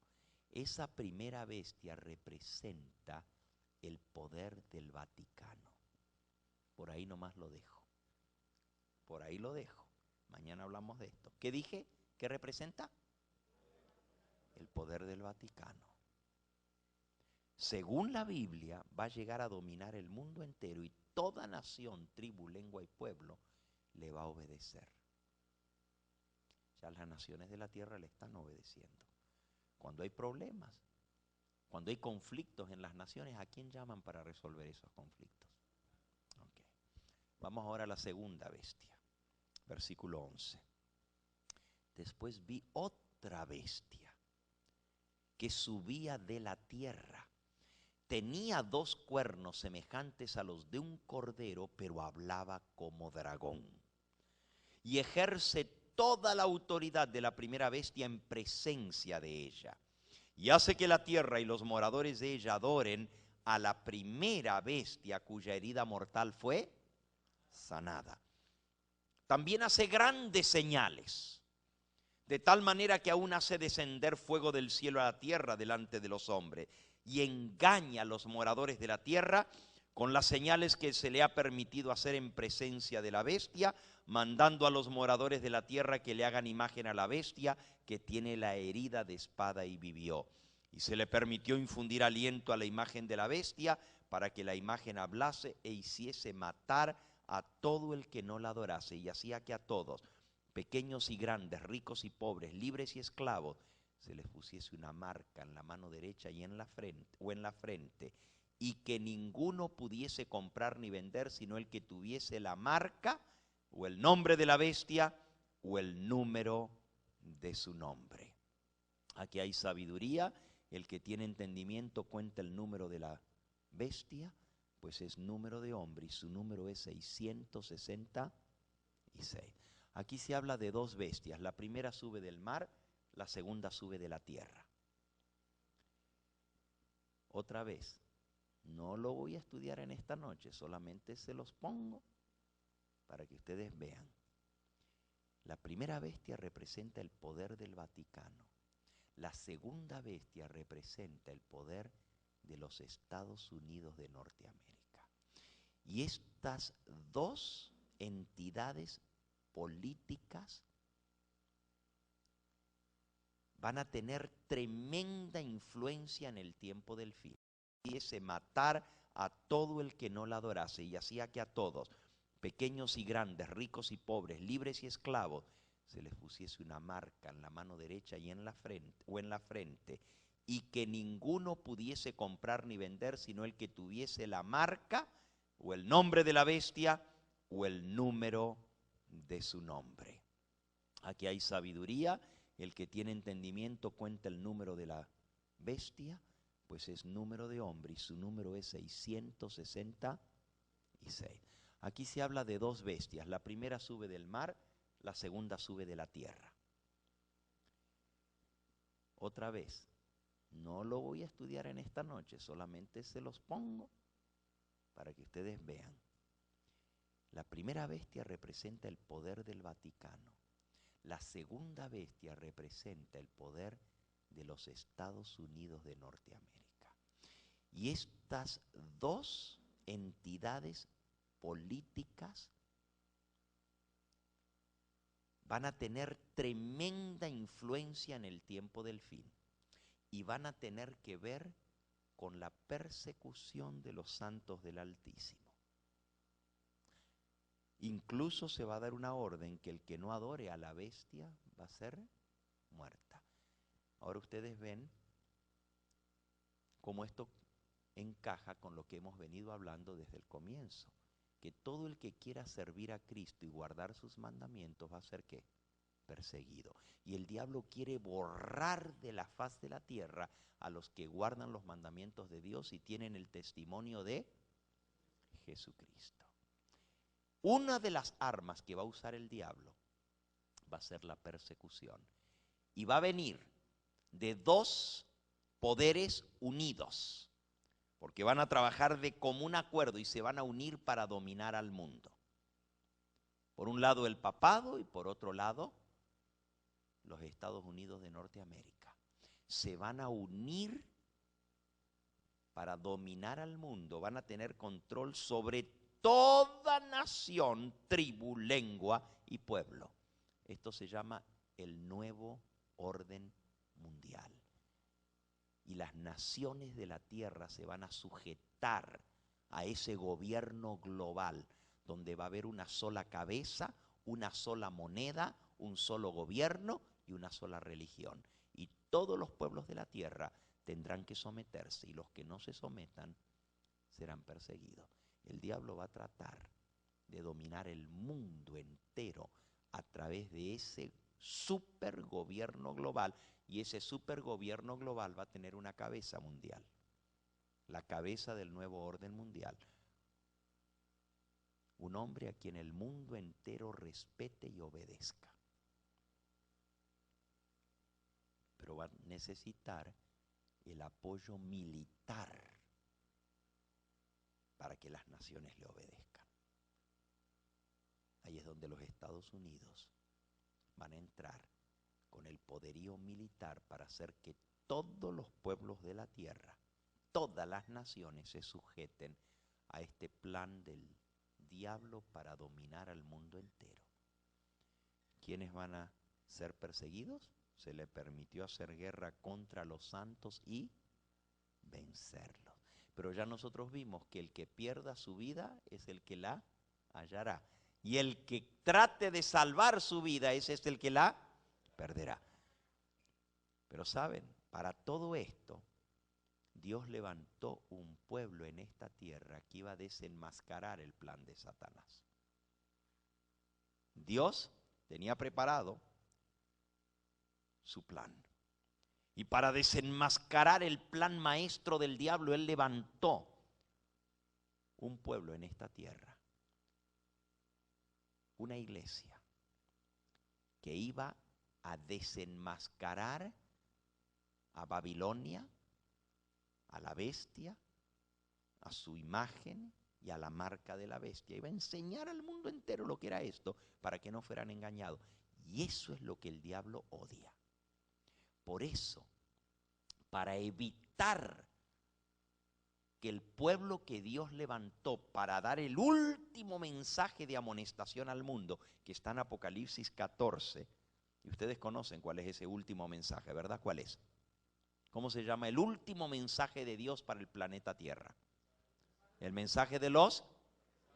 S2: Esa primera bestia representa el poder del Vaticano. Por ahí nomás lo dejo. Por ahí lo dejo. Mañana hablamos de esto. ¿Qué dije? ¿Qué representa? El poder del Vaticano. Según la Biblia, va a llegar a dominar el mundo entero y toda nación, tribu, lengua y pueblo le va a obedecer. Ya las naciones de la tierra le están obedeciendo. Cuando hay problemas, cuando hay conflictos en las naciones, ¿a quién llaman para resolver esos conflictos? Okay. Vamos ahora a la segunda bestia, versículo 11. Después vi otra bestia que subía de la tierra. Tenía 2 cuernos semejantes a los de un cordero, pero hablaba como dragón. Y ejerce toda la autoridad de la primera bestia en presencia de ella. Y hace que la tierra y los moradores de ella adoren a la primera bestia cuya herida mortal fue sanada. También hace grandes señales, de tal manera que aún hace descender fuego del cielo a la tierra delante de los hombres, y engaña a los moradores de la tierra con las señales que se le ha permitido hacer en presencia de la bestia, mandando a los moradores de la tierra que le hagan imagen a la bestia que tiene la herida de espada y vivió. Y se le permitió infundir aliento a la imagen de la bestia para que la imagen hablase e hiciese matar a todo el que no la adorase, y hacía que a todos, pequeños y grandes, ricos y pobres, libres y esclavos, se les pusiese una marca en la mano derecha y en la frente, y que ninguno pudiese comprar ni vender sino el que tuviese la marca o el nombre de la bestia o el número de su nombre. Aquí hay sabiduría. El que tiene entendimiento cuenta el número de la bestia, pues es número de hombre y su número es 666. Aquí se habla de 2 bestias. La primera sube del mar, la segunda sube de la tierra. Otra vez, No lo voy a estudiar en esta noche, solamente se los pongo para que ustedes vean. La primera bestia representa el poder del Vaticano. La segunda bestia representa el poder de los Estados Unidos de Norteamérica. Y estas dos entidades políticas van a tener tremenda influencia en el tiempo del fin. Y ese matar a todo el que no la adorase, y hacía que a todos, pequeños y grandes, ricos y pobres, libres y esclavos, se les pusiese una marca en la mano derecha y en la frente, y que ninguno pudiese comprar ni vender sino el que tuviese la marca o el nombre de la bestia o el número de su nombre. Aquí hay sabiduría. El que tiene entendimiento cuenta el número de la bestia, pues es número de hombre y su número es 666. Aquí se habla de dos bestias. La primera sube del mar, la segunda sube de la tierra. Otra vez, no lo voy a estudiar en esta noche, solamente se los pongo para que ustedes vean. La primera bestia representa el poder del Vaticano. La segunda bestia representa el poder de los Estados Unidos de Norteamérica. Y estas dos entidades políticas van a tener tremenda influencia en el tiempo del fin y van a tener que ver con la persecución de los santos del Altísimo. Incluso se va a dar una orden que el que no adore a la bestia va a ser muerta. Ahora ustedes ven cómo esto encaja con lo que hemos venido hablando desde el comienzo, que todo el que quiera servir a Cristo y guardar sus mandamientos va a ser ¿qué? Perseguido. Y el diablo quiere borrar de la faz de la tierra a los que guardan los mandamientos de Dios y tienen el testimonio de Jesucristo. Una de las armas que va a usar el diablo va a ser la persecución. Y va a venir de dos poderes unidos, porque van a trabajar de común acuerdo y se van a unir para dominar al mundo. Por un lado el papado y por otro lado los Estados Unidos de Norteamérica. Se van a unir para dominar al mundo, van a tener control sobre toda nación, tribu, lengua y pueblo. Esto se llama el nuevo orden mundial. Y las naciones de la tierra se van a sujetar a ese gobierno global, donde va a haber una sola cabeza, una sola moneda, un solo gobierno y una sola religión. Y todos los pueblos de la tierra tendrán que someterse, y los que no se sometan serán perseguidos. El diablo va a tratar de dominar el mundo entero a través de ese supergobierno global, y ese supergobierno global va a tener una cabeza mundial, la cabeza del nuevo orden mundial. Un hombre a quien el mundo entero respete y obedezca. Pero va a necesitar el apoyo militar para que las naciones le obedezcan. Ahí es donde los Estados Unidos van a entrar con el poderío militar para hacer que todos los pueblos de la tierra, todas las naciones se sujeten a este plan del diablo para dominar al mundo entero. ¿Quiénes van a ser perseguidos? Se le permitió hacer guerra contra los santos y vencerlos. Pero ya nosotros vimos que el que pierda su vida es el que la hallará. Y el que trate de salvar su vida, ese es el que la perderá. Pero saben, para todo esto, Dios levantó un pueblo en esta tierra que iba a desenmascarar el plan de Satanás. Dios tenía preparado su plan. Y para desenmascarar el plan maestro del diablo, Él levantó un pueblo en esta tierra, una iglesia que iba a desenmascarar a Babilonia, a la bestia, a su imagen y a la marca de la bestia. Iba a enseñar al mundo entero lo que era esto para que no fueran engañados. Y eso es lo que el diablo odia. Por eso, para evitar que el pueblo que Dios levantó para dar el último mensaje de amonestación al mundo, que está en Apocalipsis 14, y ustedes conocen cuál es ese último mensaje, ¿verdad? ¿Cuál es? ¿Cómo se llama el último mensaje de Dios para el planeta Tierra? El mensaje de los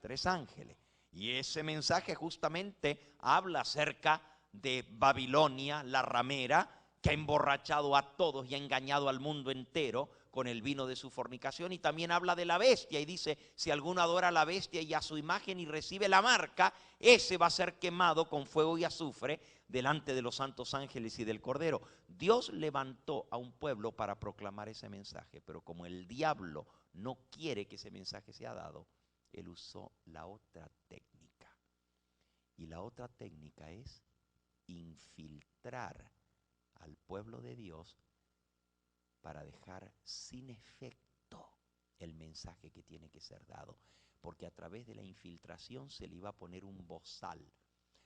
S2: 3 ángeles. Y ese mensaje justamente habla acerca de Babilonia, la ramera, que ha emborrachado a todos y ha engañado al mundo entero con el vino de su fornicación. Y también habla de la bestia y dice, si alguno adora a la bestia y a su imagen y recibe la marca, ese va a ser quemado con fuego y azufre delante de los santos ángeles y del Cordero. Dios levantó a un pueblo para proclamar ese mensaje, pero como el diablo no quiere que ese mensaje sea dado, él usó la otra técnica. Y la otra técnica es infiltrar al pueblo de Dios para dejar sin efecto el mensaje que tiene que ser dado. Porque a través de la infiltración se le iba a poner un bozal,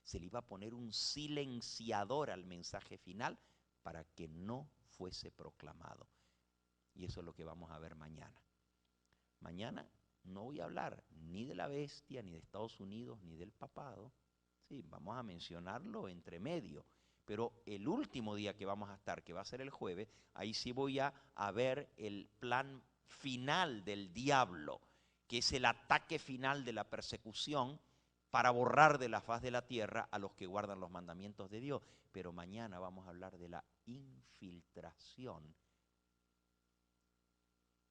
S2: se le iba a poner un silenciador al mensaje final para que no fuese proclamado. Y eso es lo que vamos a ver mañana. Mañana no voy a hablar ni de la bestia, ni de Estados Unidos, ni del papado. Sí, vamos a mencionarlo entre medio. Pero el último día que vamos a estar, que va a ser el jueves, ahí sí voy a ver el plan final del diablo, que es el ataque final de la persecución para borrar de la faz de la tierra a los que guardan los mandamientos de Dios. Pero mañana vamos a hablar de la infiltración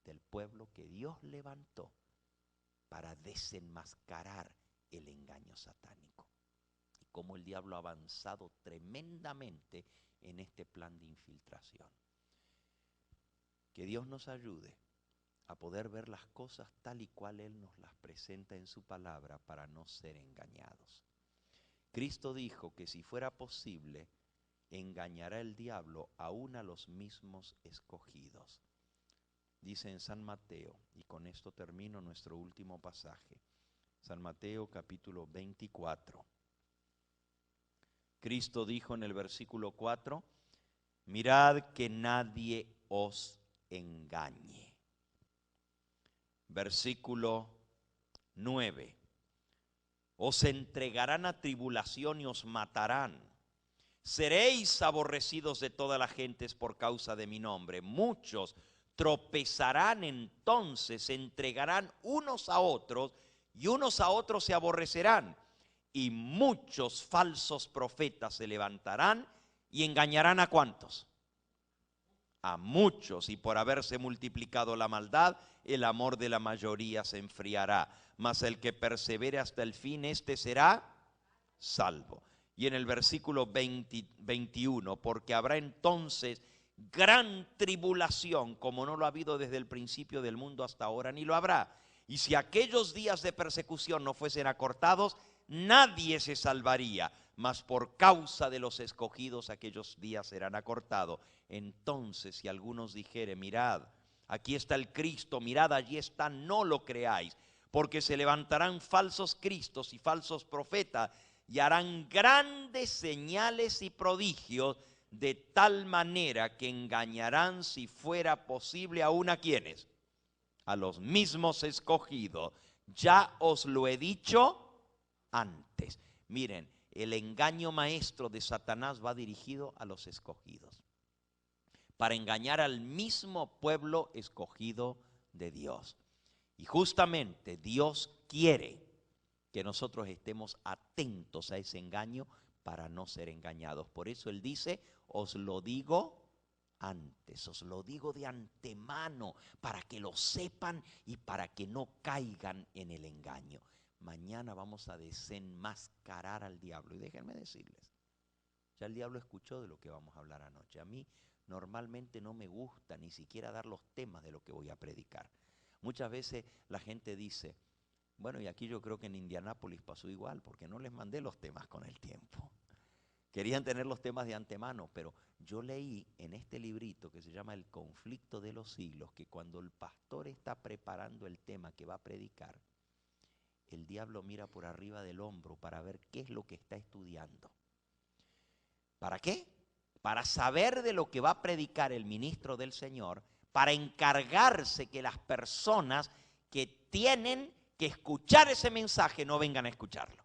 S2: del pueblo que Dios levantó para desenmascarar el engaño satánico. Y cómo el diablo ha avanzado tremendamente en este plan de infiltración. Que Dios nos ayude a poder ver las cosas tal y cual Él nos las presenta en su palabra para no ser engañados. Cristo dijo que si fuera posible, engañará el diablo aún a los mismos escogidos. Dice en San Mateo, y con esto termino nuestro último pasaje, San Mateo capítulo 24. Cristo dijo en el versículo 4, mirad que nadie os engañe. Versículo 9, os entregarán a tribulación y os matarán. Seréis aborrecidos de todas las gentes por causa de mi nombre. Muchos tropezarán entonces, se entregarán unos a otros y unos a otros se aborrecerán. Y muchos falsos profetas se levantarán y engañarán ¿a cuántos? A muchos, y por haberse multiplicado la maldad, el amor de la mayoría se enfriará. Mas el que persevere hasta el fin, este será salvo. Y en el versículo 21, porque habrá entonces gran tribulación, como no lo ha habido desde el principio del mundo hasta ahora, ni lo habrá. Y si aquellos días de persecución no fuesen acortados, nadie se salvaría, mas por causa de los escogidos aquellos días serán acortados. Entonces, si algunos dijeren, mirad, aquí está el Cristo, mirad, allí está, no lo creáis, porque se levantarán falsos cristos y falsos profetas, y harán grandes señales y prodigios, de tal manera que engañarán, si fuera posible, aún a quienes, a los mismos escogidos. Ya os lo he dicho antes. Miren, el engaño maestro de Satanás va dirigido a los escogidos, para engañar al mismo pueblo escogido de Dios. Y justamente Dios quiere que nosotros estemos atentos a ese engaño para no ser engañados. Por eso Él dice, os lo digo antes, os lo digo de antemano, para que lo sepan y para que no caigan en el engaño. Mañana vamos a desenmascarar al diablo. Y déjenme decirles, ya el diablo escuchó de lo que vamos a hablar anoche. A mí normalmente no me gusta ni siquiera dar los temas de lo que voy a predicar. Muchas veces la gente dice, bueno, y aquí yo creo que en Indianápolis pasó igual, porque no les mandé los temas con el tiempo. Querían tener los temas de antemano, pero yo leí en este librito que se llama El conflicto de los siglos, que cuando el pastor está preparando el tema que va a predicar, el diablo mira por arriba del hombro para ver qué es lo que está estudiando. ¿Para qué? Para saber de lo que va a predicar el ministro del Señor, para encargarse que las personas que tienen que escuchar ese mensaje no vengan a escucharlo.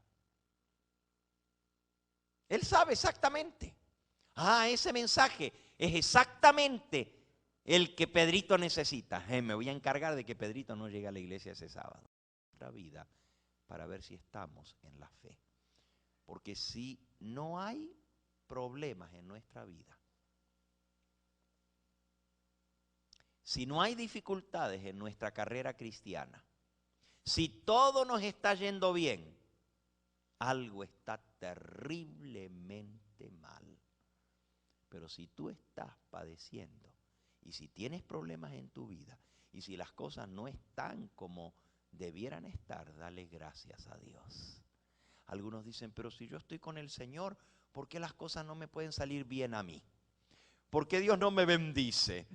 S2: Él sabe exactamente. Ese mensaje es exactamente el que Pedrito necesita. Me voy a encargar de que Pedrito no llegue a la iglesia ese sábado. Nuestra vida para ver si estamos en la fe. Porque si no hay problemas en nuestra vida, si no hay dificultades en nuestra carrera cristiana, si todo nos está yendo bien, algo está terriblemente mal. Pero si tú estás padeciendo y si tienes problemas en tu vida y si las cosas no están como debieran estar, dale gracias a Dios. Algunos dicen, pero si yo estoy con el Señor, ¿por qué las cosas no me pueden salir bien a mí? ¿Por qué Dios no me bendice?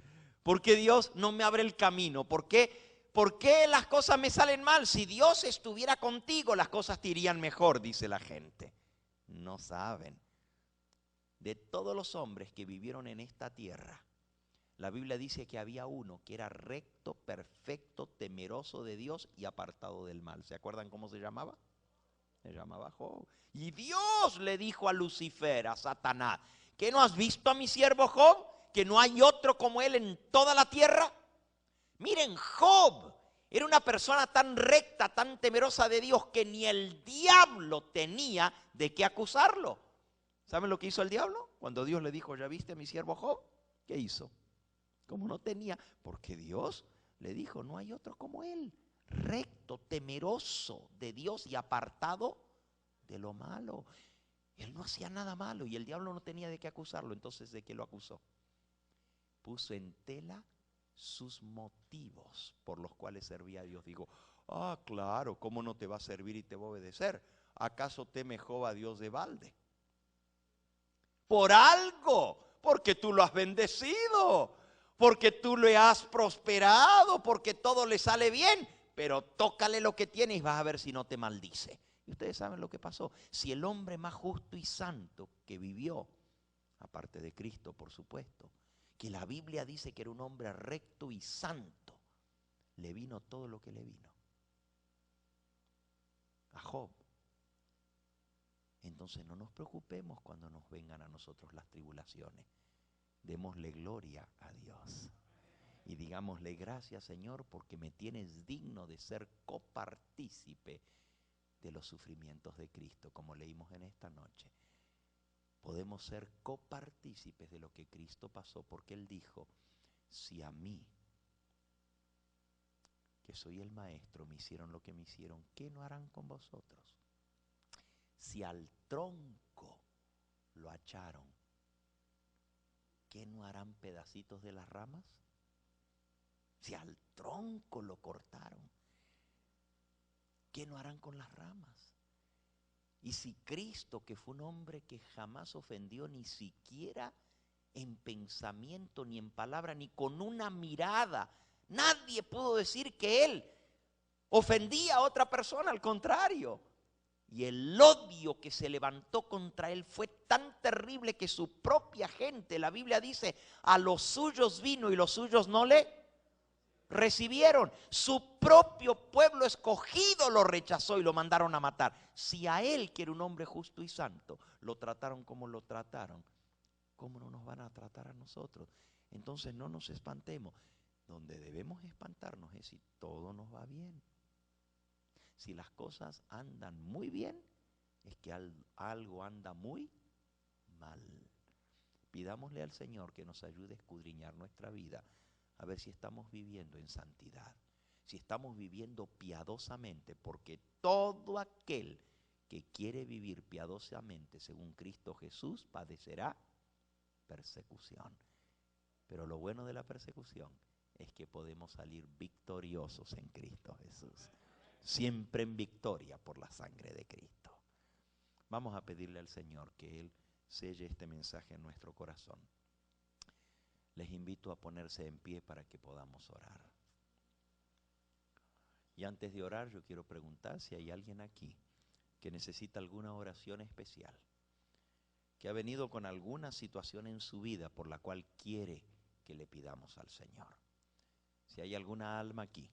S2: ¿Por qué Dios no me abre el camino? ¿Por qué las cosas me salen mal? Si Dios estuviera contigo, las cosas te irían mejor, dice la gente. No saben. De todos los hombres que vivieron en esta tierra, la Biblia dice que había uno que era recto, perfecto, temeroso de Dios y apartado del mal. ¿Se acuerdan cómo se llamaba? Se llamaba Job. Y Dios le dijo a Lucifer, a Satanás, ¿qué no has visto a mi siervo Job? ¿Que no hay otro como él en toda la tierra? Miren, Job era una persona tan recta, tan temerosa de Dios, que ni el diablo tenía de qué acusarlo. ¿Saben lo que hizo el diablo? Cuando Dios le dijo, ¿ya viste a mi siervo Job? ¿Qué hizo? Como no tenía, porque Dios le dijo, no hay otro como él, recto, temeroso de Dios y apartado de lo malo. Él no hacía nada malo y el diablo no tenía de qué acusarlo. Entonces, ¿de qué lo acusó? Puso en tela sus motivos por los cuales servía a Dios. Digo, claro, ¿cómo no te va a servir y te va a obedecer? ¿Acaso teme Job a Dios de balde? Por algo, porque tú lo has bendecido, porque tú le has prosperado, porque todo le sale bien, pero tócale lo que tiene y vas a ver si no te maldice. Y ustedes saben lo que pasó. Si el hombre más justo y santo que vivió, aparte de Cristo, por supuesto, que la Biblia dice que era un hombre recto y santo, le vino todo lo que le vino a Job. Entonces no nos preocupemos cuando nos vengan a nosotros las tribulaciones. Démosle gloria a Dios. Y digámosle gracias, Señor, porque me tienes digno de ser copartícipe de los sufrimientos de Cristo, como leímos en esta noche. Podemos ser copartícipes de lo que Cristo pasó, porque Él dijo, si a mí, que soy el maestro, me hicieron lo que me hicieron, ¿qué no harán con vosotros? Si al tronco lo acharon, ¿qué no harán pedacitos de las ramas? Si al tronco lo cortaron, ¿qué no harán con las ramas? Y si Cristo, que fue un hombre que jamás ofendió ni siquiera en pensamiento, ni en palabra, ni con una mirada, nadie pudo decir que Él ofendía a otra persona, al contrario. Y el odio que se levantó contra él fue tan terrible que su propia gente, la Biblia dice, a los suyos vino y los suyos no le recibieron. Su propio pueblo escogido lo rechazó y lo mandaron a matar. Si a él, que era un hombre justo y santo, lo trataron como lo trataron, ¿cómo no nos van a tratar a nosotros? Entonces no nos espantemos. Donde debemos espantarnos es si todo nos va bien. Si las cosas andan muy bien, es que algo anda muy mal. Pidámosle al Señor que nos ayude a escudriñar nuestra vida, a ver si estamos viviendo en santidad, si estamos viviendo piadosamente, porque todo aquel que quiere vivir piadosamente según Cristo Jesús padecerá persecución. Pero lo bueno de la persecución es que podemos salir victoriosos en Cristo Jesús. Siempre en victoria por la sangre de Cristo. Vamos a pedirle al Señor que Él selle este mensaje en nuestro corazón. Les invito a ponerse en pie para que podamos orar. Y antes de orar, yo quiero preguntar si hay alguien aquí que necesita alguna oración especial, que ha venido con alguna situación en su vida por la cual quiere que le pidamos al Señor. Si hay alguna alma aquí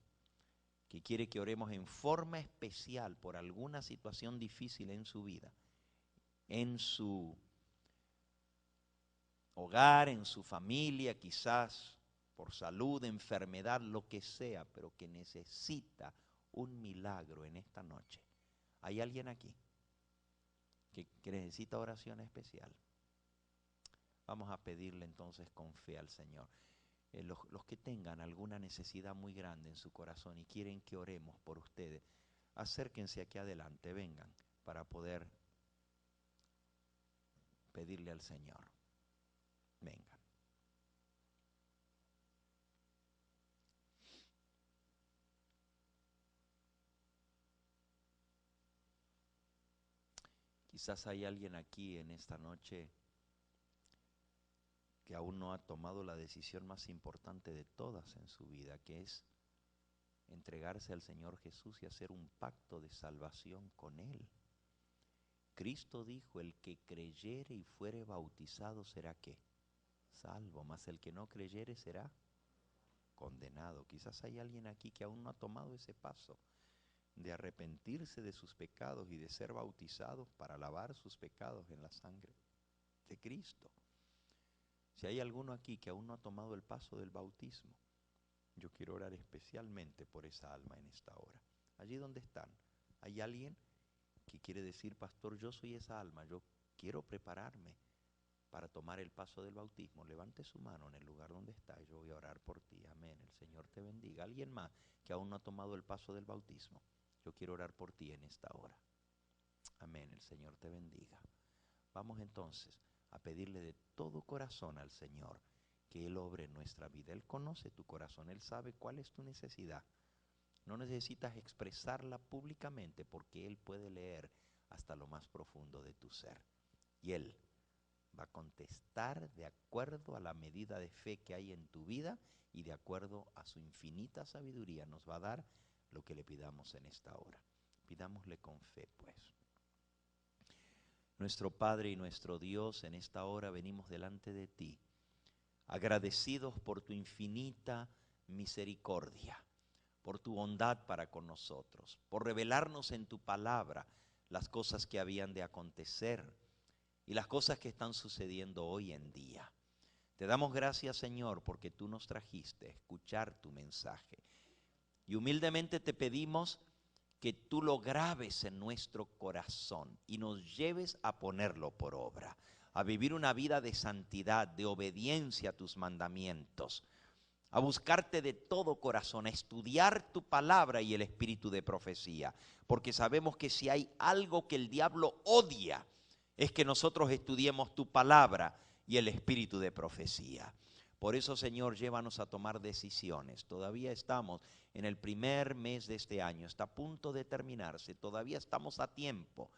S2: que quiere que oremos en forma especial por alguna situación difícil en su vida, en su hogar, en su familia, quizás por salud, enfermedad, lo que sea, pero que necesita un milagro en esta noche. ¿Hay alguien aquí que necesita oración especial? Vamos a pedirle entonces con fe al Señor. Los que tengan alguna necesidad muy grande en su corazón y quieren que oremos por ustedes, acérquense aquí adelante, vengan para poder pedirle al Señor. Vengan. Quizás hay alguien aquí en esta noche que aún no ha tomado la decisión más importante de todas en su vida, que es entregarse al Señor Jesús y hacer un pacto de salvación con Él. Cristo dijo, el que creyere y fuere bautizado será ¿qué? Salvo, mas el que no creyere será condenado. Quizás hay alguien aquí que aún no ha tomado ese paso de arrepentirse de sus pecados y de ser bautizados para lavar sus pecados en la sangre de Cristo. Si hay alguno aquí que aún no ha tomado el paso del bautismo, yo quiero orar especialmente por esa alma en esta hora. Allí donde están, ¿hay alguien que quiere decir, pastor, yo soy esa alma, yo quiero prepararme para tomar el paso del bautismo? Levante su mano en el lugar donde está y yo voy a orar por ti. Amén, el Señor te bendiga. ¿Alguien más que aún no ha tomado el paso del bautismo? Yo quiero orar por ti en esta hora. Amén, el Señor te bendiga. Vamos entonces a pedirle de todo corazón al Señor que Él obre en nuestra vida. Él conoce tu corazón, Él sabe cuál es tu necesidad. No necesitas expresarla públicamente porque Él puede leer hasta lo más profundo de tu ser. Y Él va a contestar de acuerdo a la medida de fe que hay en tu vida y de acuerdo a su infinita sabiduría nos va a dar lo que le pidamos en esta hora. Pidámosle con fe, pues. Nuestro Padre y nuestro Dios, en esta hora venimos delante de ti, agradecidos por tu infinita misericordia, por tu bondad para con nosotros, por revelarnos en tu palabra las cosas que habían de acontecer y las cosas que están sucediendo hoy en día. Te damos gracias, Señor, porque tú nos trajiste a escuchar tu mensaje. Y humildemente te pedimos que tú lo grabes en nuestro corazón y nos lleves a ponerlo por obra, a vivir una vida de santidad, de obediencia a tus mandamientos, a buscarte de todo corazón, a estudiar tu palabra y el espíritu de profecía, porque sabemos que si hay algo que el diablo odia, es que nosotros estudiemos tu palabra y el espíritu de profecía. Por eso, Señor, llévanos a tomar decisiones. Todavía estamos en el primer mes de este año, está a punto de terminarse, todavía estamos a tiempo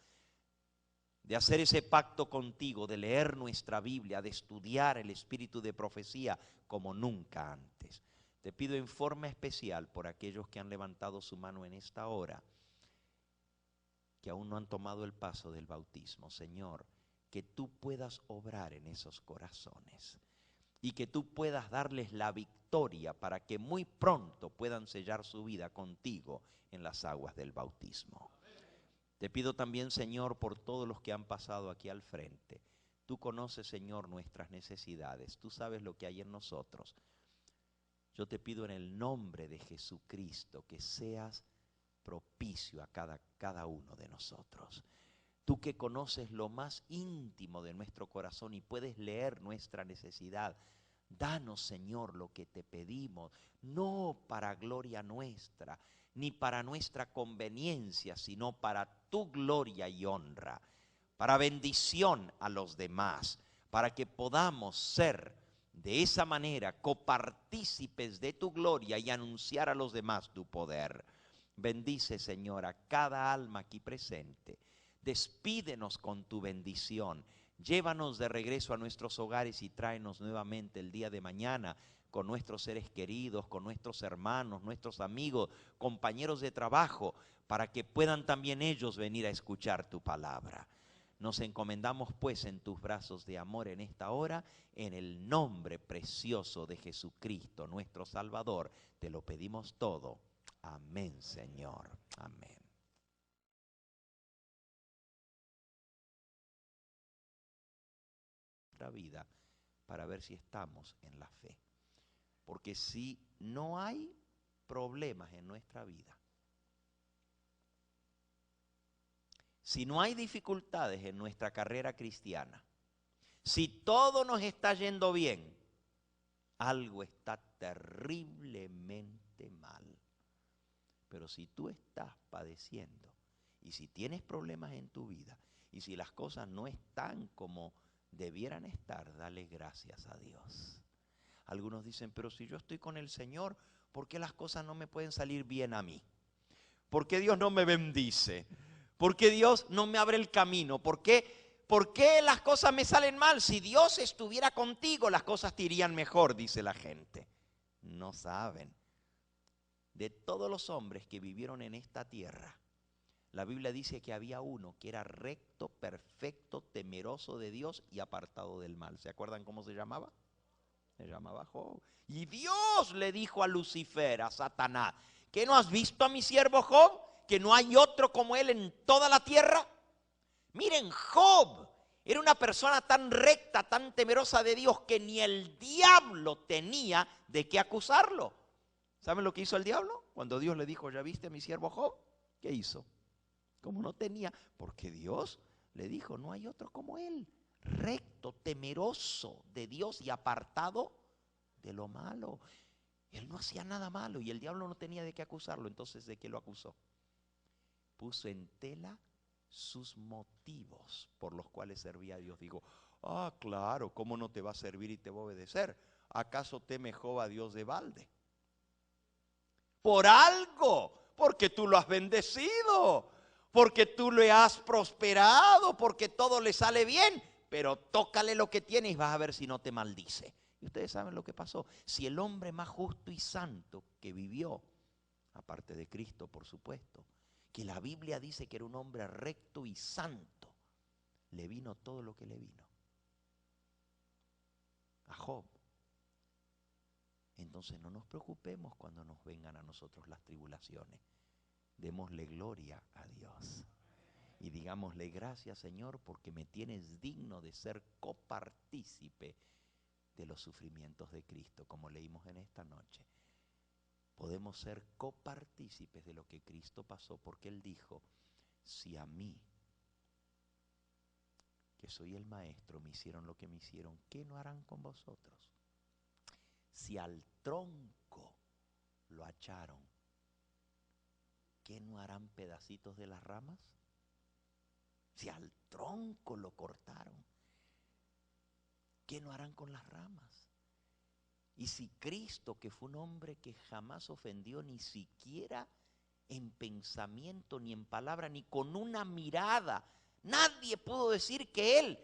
S2: de hacer ese pacto contigo, de leer nuestra Biblia, de estudiar el espíritu de profecía como nunca antes. Te pido en forma especial por aquellos que han levantado su mano en esta hora, que aún no han tomado el paso del bautismo. Señor, que tú puedas obrar en esos corazones y que tú puedas darles la victoria para que muy pronto puedan sellar su vida contigo en las aguas del bautismo. Te pido también, Señor, por todos los que han pasado aquí al frente. Tú conoces, Señor, nuestras necesidades. Tú sabes lo que hay en nosotros. Yo te pido en el nombre de Jesucristo que seas propicio a cada uno de nosotros. Tú que conoces lo más íntimo de nuestro corazón y puedes leer nuestra necesidad, danos, Señor, lo que te pedimos, no para gloria nuestra, ni para nuestra conveniencia, sino para tu gloria y honra, para bendición a los demás, para que podamos ser de esa manera copartícipes de tu gloria y anunciar a los demás tu poder. Bendice, Señor, a cada alma aquí presente. Despídenos con tu bendición. Llévanos de regreso a nuestros hogares y tráenos nuevamente el día de mañana con nuestros seres queridos, con nuestros hermanos, nuestros amigos, compañeros de trabajo, para que puedan también ellos venir a escuchar tu palabra. Nos encomendamos pues en tus brazos de amor en esta hora, en el nombre precioso de Jesucristo, nuestro Salvador. Te lo pedimos todo. Amén, Señor. Amén. Nuestra vida para ver si estamos en la fe. Porque si no hay problemas en nuestra vida, si no hay dificultades en nuestra carrera cristiana, si todo nos está yendo bien, algo está terriblemente mal. Pero si tú estás padeciendo y si tienes problemas en tu vida y si las cosas no están como debieran estar, dale gracias a Dios. Algunos dicen, pero si yo estoy con el Señor, ¿por qué las cosas no me pueden salir bien a mí? ¿Por qué Dios no me bendice? ¿Por qué Dios no me abre el camino? ¿Por qué las cosas me salen mal? Si Dios estuviera contigo, las cosas te irían mejor, dice la gente. No saben. De todos los hombres que vivieron en esta tierra, la Biblia dice que había uno que era recto, perfecto, temeroso de Dios y apartado del mal. ¿Se acuerdan cómo se llamaba? Se llamaba Job. Y Dios le dijo a Lucifer, a Satanás, ¿qué no has visto a mi siervo Job? Que no hay otro como él en toda la tierra. Miren, Job era una persona tan recta, tan temerosa de Dios, que ni el diablo tenía de qué acusarlo. ¿Saben lo que hizo el diablo? Cuando Dios le dijo, ¿ya viste a mi siervo Job? ¿Qué hizo? Como no tenía, porque Dios le dijo, no hay otro como él, recto, temeroso de Dios y apartado de lo malo. Él no hacía nada malo y el diablo no tenía de qué acusarlo. Entonces, ¿de qué lo acusó? Puso en tela sus motivos por los cuales servía a Dios. Digo, claro, ¿cómo no te va a servir y te va a obedecer? ¿Acaso teme Job a Dios de balde? Por algo, porque tú lo has bendecido, porque tú le has prosperado, porque todo le sale bien, pero tócale lo que tiene y vas a ver si no te maldice. Y ustedes saben lo que pasó. Si el hombre más justo y santo que vivió, aparte de Cristo por supuesto, que la Biblia dice que era un hombre recto y santo, le vino todo lo que le vino a Job. Entonces no nos preocupemos cuando nos vengan a nosotros las tribulaciones. Démosle gloria a Dios. Y digámosle gracias, Señor, porque me tienes digno de ser copartícipe de los sufrimientos de Cristo, como leímos en esta noche. Podemos ser copartícipes de lo que Cristo pasó, porque Él dijo, si a mí, que soy el maestro, me hicieron lo que me hicieron, ¿qué no harán con vosotros? Si al tronco lo acharon, ¿qué no harán pedacitos de las ramas? Si al tronco lo cortaron, ¿qué no harán con las ramas? Y si Cristo, que fue un hombre que jamás ofendió ni siquiera en pensamiento, ni en palabra, ni con una mirada, nadie pudo decir que Él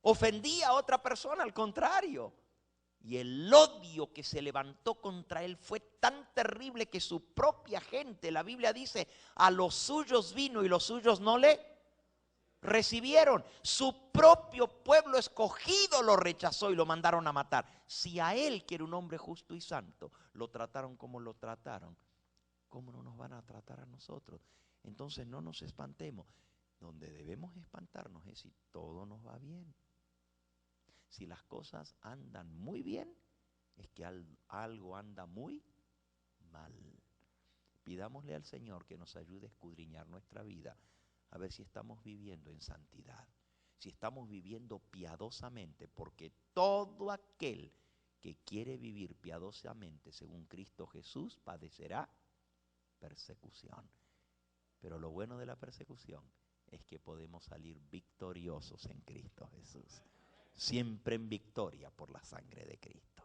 S2: ofendía a otra persona, al contrario. Y el odio que se levantó contra Él fue tan terrible que su propia gente, la Biblia dice, a los suyos vino y los suyos no le recibieron. Su propio pueblo escogido lo rechazó y lo mandaron a matar. Si a Él, que era un hombre justo y santo, lo trataron como lo trataron, ¿cómo no nos van a tratar a nosotros? Entonces no nos espantemos. Donde debemos espantarnos es si todo nos va bien. Si las cosas andan muy bien, es que algo anda muy mal. Pidámosle al Señor que nos ayude a escudriñar nuestra vida, a ver si estamos viviendo en santidad, si estamos viviendo piadosamente, porque todo aquel que quiere vivir piadosamente según Cristo Jesús padecerá persecución. Pero lo bueno de la persecución es que podemos salir victoriosos en Cristo Jesús. Siempre en victoria por la sangre de Cristo.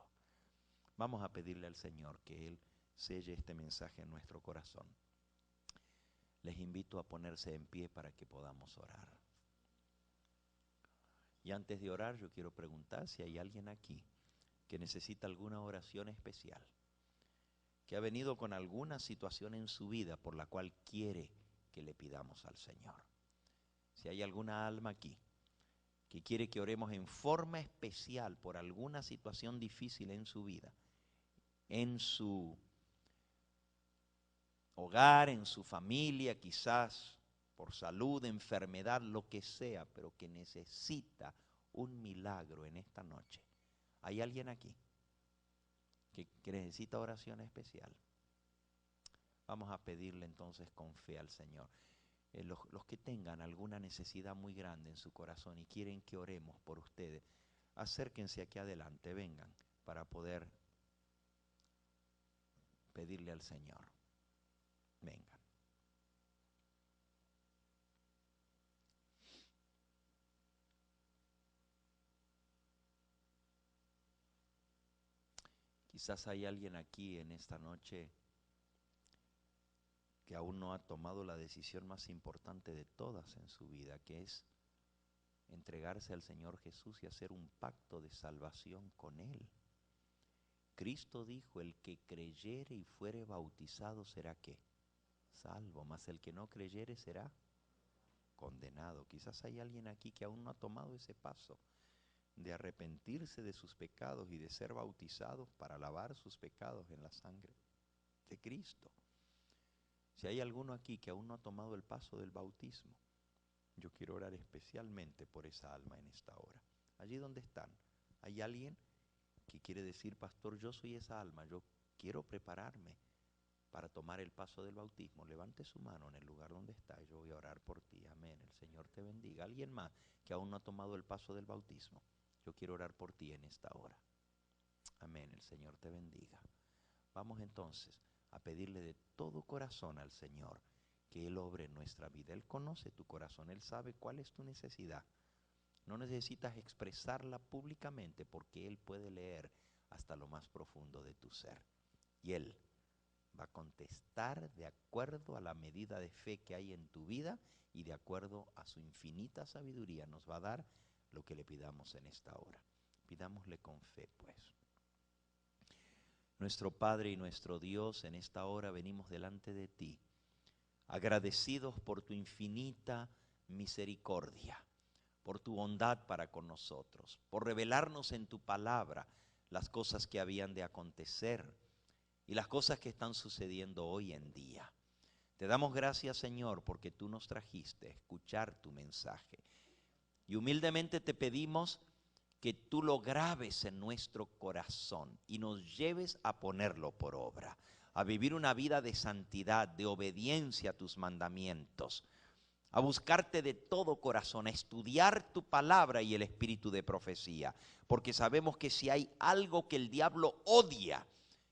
S2: Vamos a pedirle al Señor que Él selle este mensaje en nuestro corazón. Les invito a ponerse en pie para que podamos orar. Y antes de orar, yo quiero preguntar si hay alguien aquí que necesita alguna oración especial, que ha venido con alguna situación en su vida por la cual quiere que le pidamos al Señor. Si hay alguna alma aquí que quiere que oremos en forma especial por alguna situación difícil en su vida, en su hogar, en su familia, quizás por salud, enfermedad, lo que sea, pero que necesita un milagro en esta noche. ¿Hay alguien aquí que necesita oración especial? Vamos a pedirle entonces con fe al Señor. Los que tengan alguna necesidad muy grande en su corazón y quieren que oremos por ustedes, acérquense aquí adelante, vengan para poder pedirle al Señor. Vengan. Quizás hay alguien aquí en esta noche que aún no ha tomado la decisión más importante de todas en su vida, que es entregarse al Señor Jesús y hacer un pacto de salvación con Él. Cristo dijo, el que creyere y fuere bautizado será ¿qué? Salvo, mas el que no creyere será condenado. Quizás hay alguien aquí que aún no ha tomado ese paso de arrepentirse de sus pecados y de ser bautizados para lavar sus pecados en la sangre de Cristo. Si hay alguno aquí que aún no ha tomado el paso del bautismo, yo quiero orar especialmente por esa alma en esta hora. Allí donde están, ¿hay alguien que quiere decir, pastor, yo soy esa alma, yo quiero prepararme para tomar el paso del bautismo? Levante su mano en el lugar donde está y yo voy a orar por ti. Amén, el Señor te bendiga. ¿Alguien más que aún no ha tomado el paso del bautismo? Yo quiero orar por ti en esta hora. Amén, el Señor te bendiga. Vamos entonces a pedirle de todo corazón al Señor que Él obre en nuestra vida. Él conoce tu corazón, Él sabe cuál es tu necesidad. No necesitas expresarla públicamente porque Él puede leer hasta lo más profundo de tu ser. Y Él va a contestar de acuerdo a la medida de fe que hay en tu vida y de acuerdo a su infinita sabiduría nos va a dar lo que le pidamos en esta hora. Pidámosle con fe, pues. Nuestro Padre y nuestro Dios, en esta hora venimos delante de ti, agradecidos por tu infinita misericordia, por tu bondad para con nosotros, por revelarnos en tu palabra las cosas que habían de acontecer y las cosas que están sucediendo hoy en día. Te damos gracias, Señor, porque tú nos trajiste a escuchar tu mensaje. Y humildemente te pedimos que tú lo grabes en nuestro corazón y nos lleves a ponerlo por obra, a vivir una vida de santidad, de obediencia a tus mandamientos, a buscarte de todo corazón, a estudiar tu palabra y el espíritu de profecía, porque sabemos que si hay algo que el diablo odia,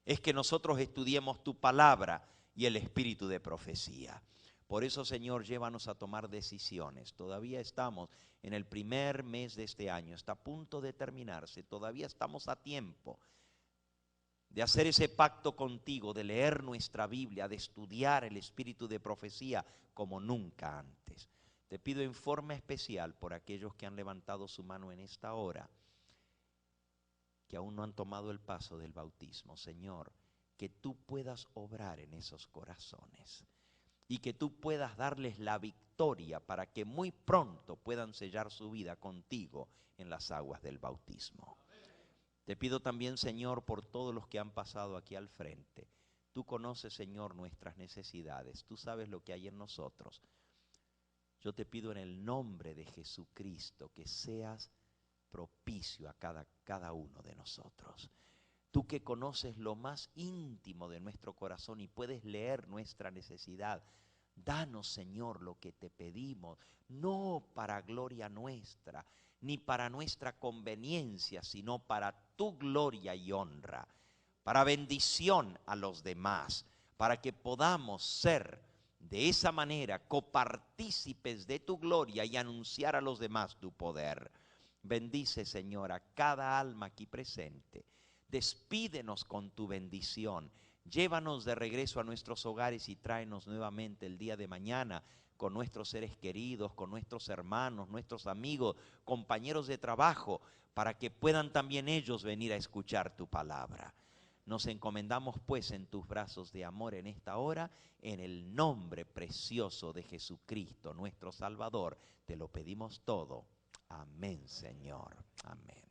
S2: es que nosotros estudiemos tu palabra y el espíritu de profecía. Por eso, Señor, llévanos a tomar decisiones. Todavía estamos en el primer mes de este año, está a punto de terminarse, todavía estamos a tiempo de hacer ese pacto contigo, de leer nuestra Biblia, de estudiar el espíritu de profecía como nunca antes. Te pido en forma especial por aquellos que han levantado su mano en esta hora, que aún no han tomado el paso del bautismo. Señor, que tú puedas obrar en esos corazones y que tú puedas darles la victoria para que muy pronto puedan sellar su vida contigo en las aguas del bautismo. Te pido también, Señor, por todos los que han pasado aquí al frente. Tú conoces, Señor, nuestras necesidades. Tú sabes lo que hay en nosotros. Yo te pido en el nombre de Jesucristo que seas propicio a cada uno de nosotros. Tú que conoces lo más íntimo de nuestro corazón y puedes leer nuestra necesidad, danos, Señor, lo que te pedimos, no para gloria nuestra, ni para nuestra conveniencia, sino para tu gloria y honra, para bendición a los demás, para que podamos ser de esa manera copartícipes de tu gloria y anunciar a los demás tu poder. Bendice, Señor, a cada alma aquí presente. Despídenos con tu bendición. Llévanos de regreso a nuestros hogares y tráenos nuevamente el día de mañana con nuestros seres queridos, con nuestros hermanos, nuestros amigos, compañeros de trabajo, para que puedan también ellos venir a escuchar tu palabra. Nos encomendamos pues en tus brazos de amor en esta hora, en el nombre precioso de Jesucristo, nuestro Salvador. Te lo pedimos todo. Amén, Señor. Amén.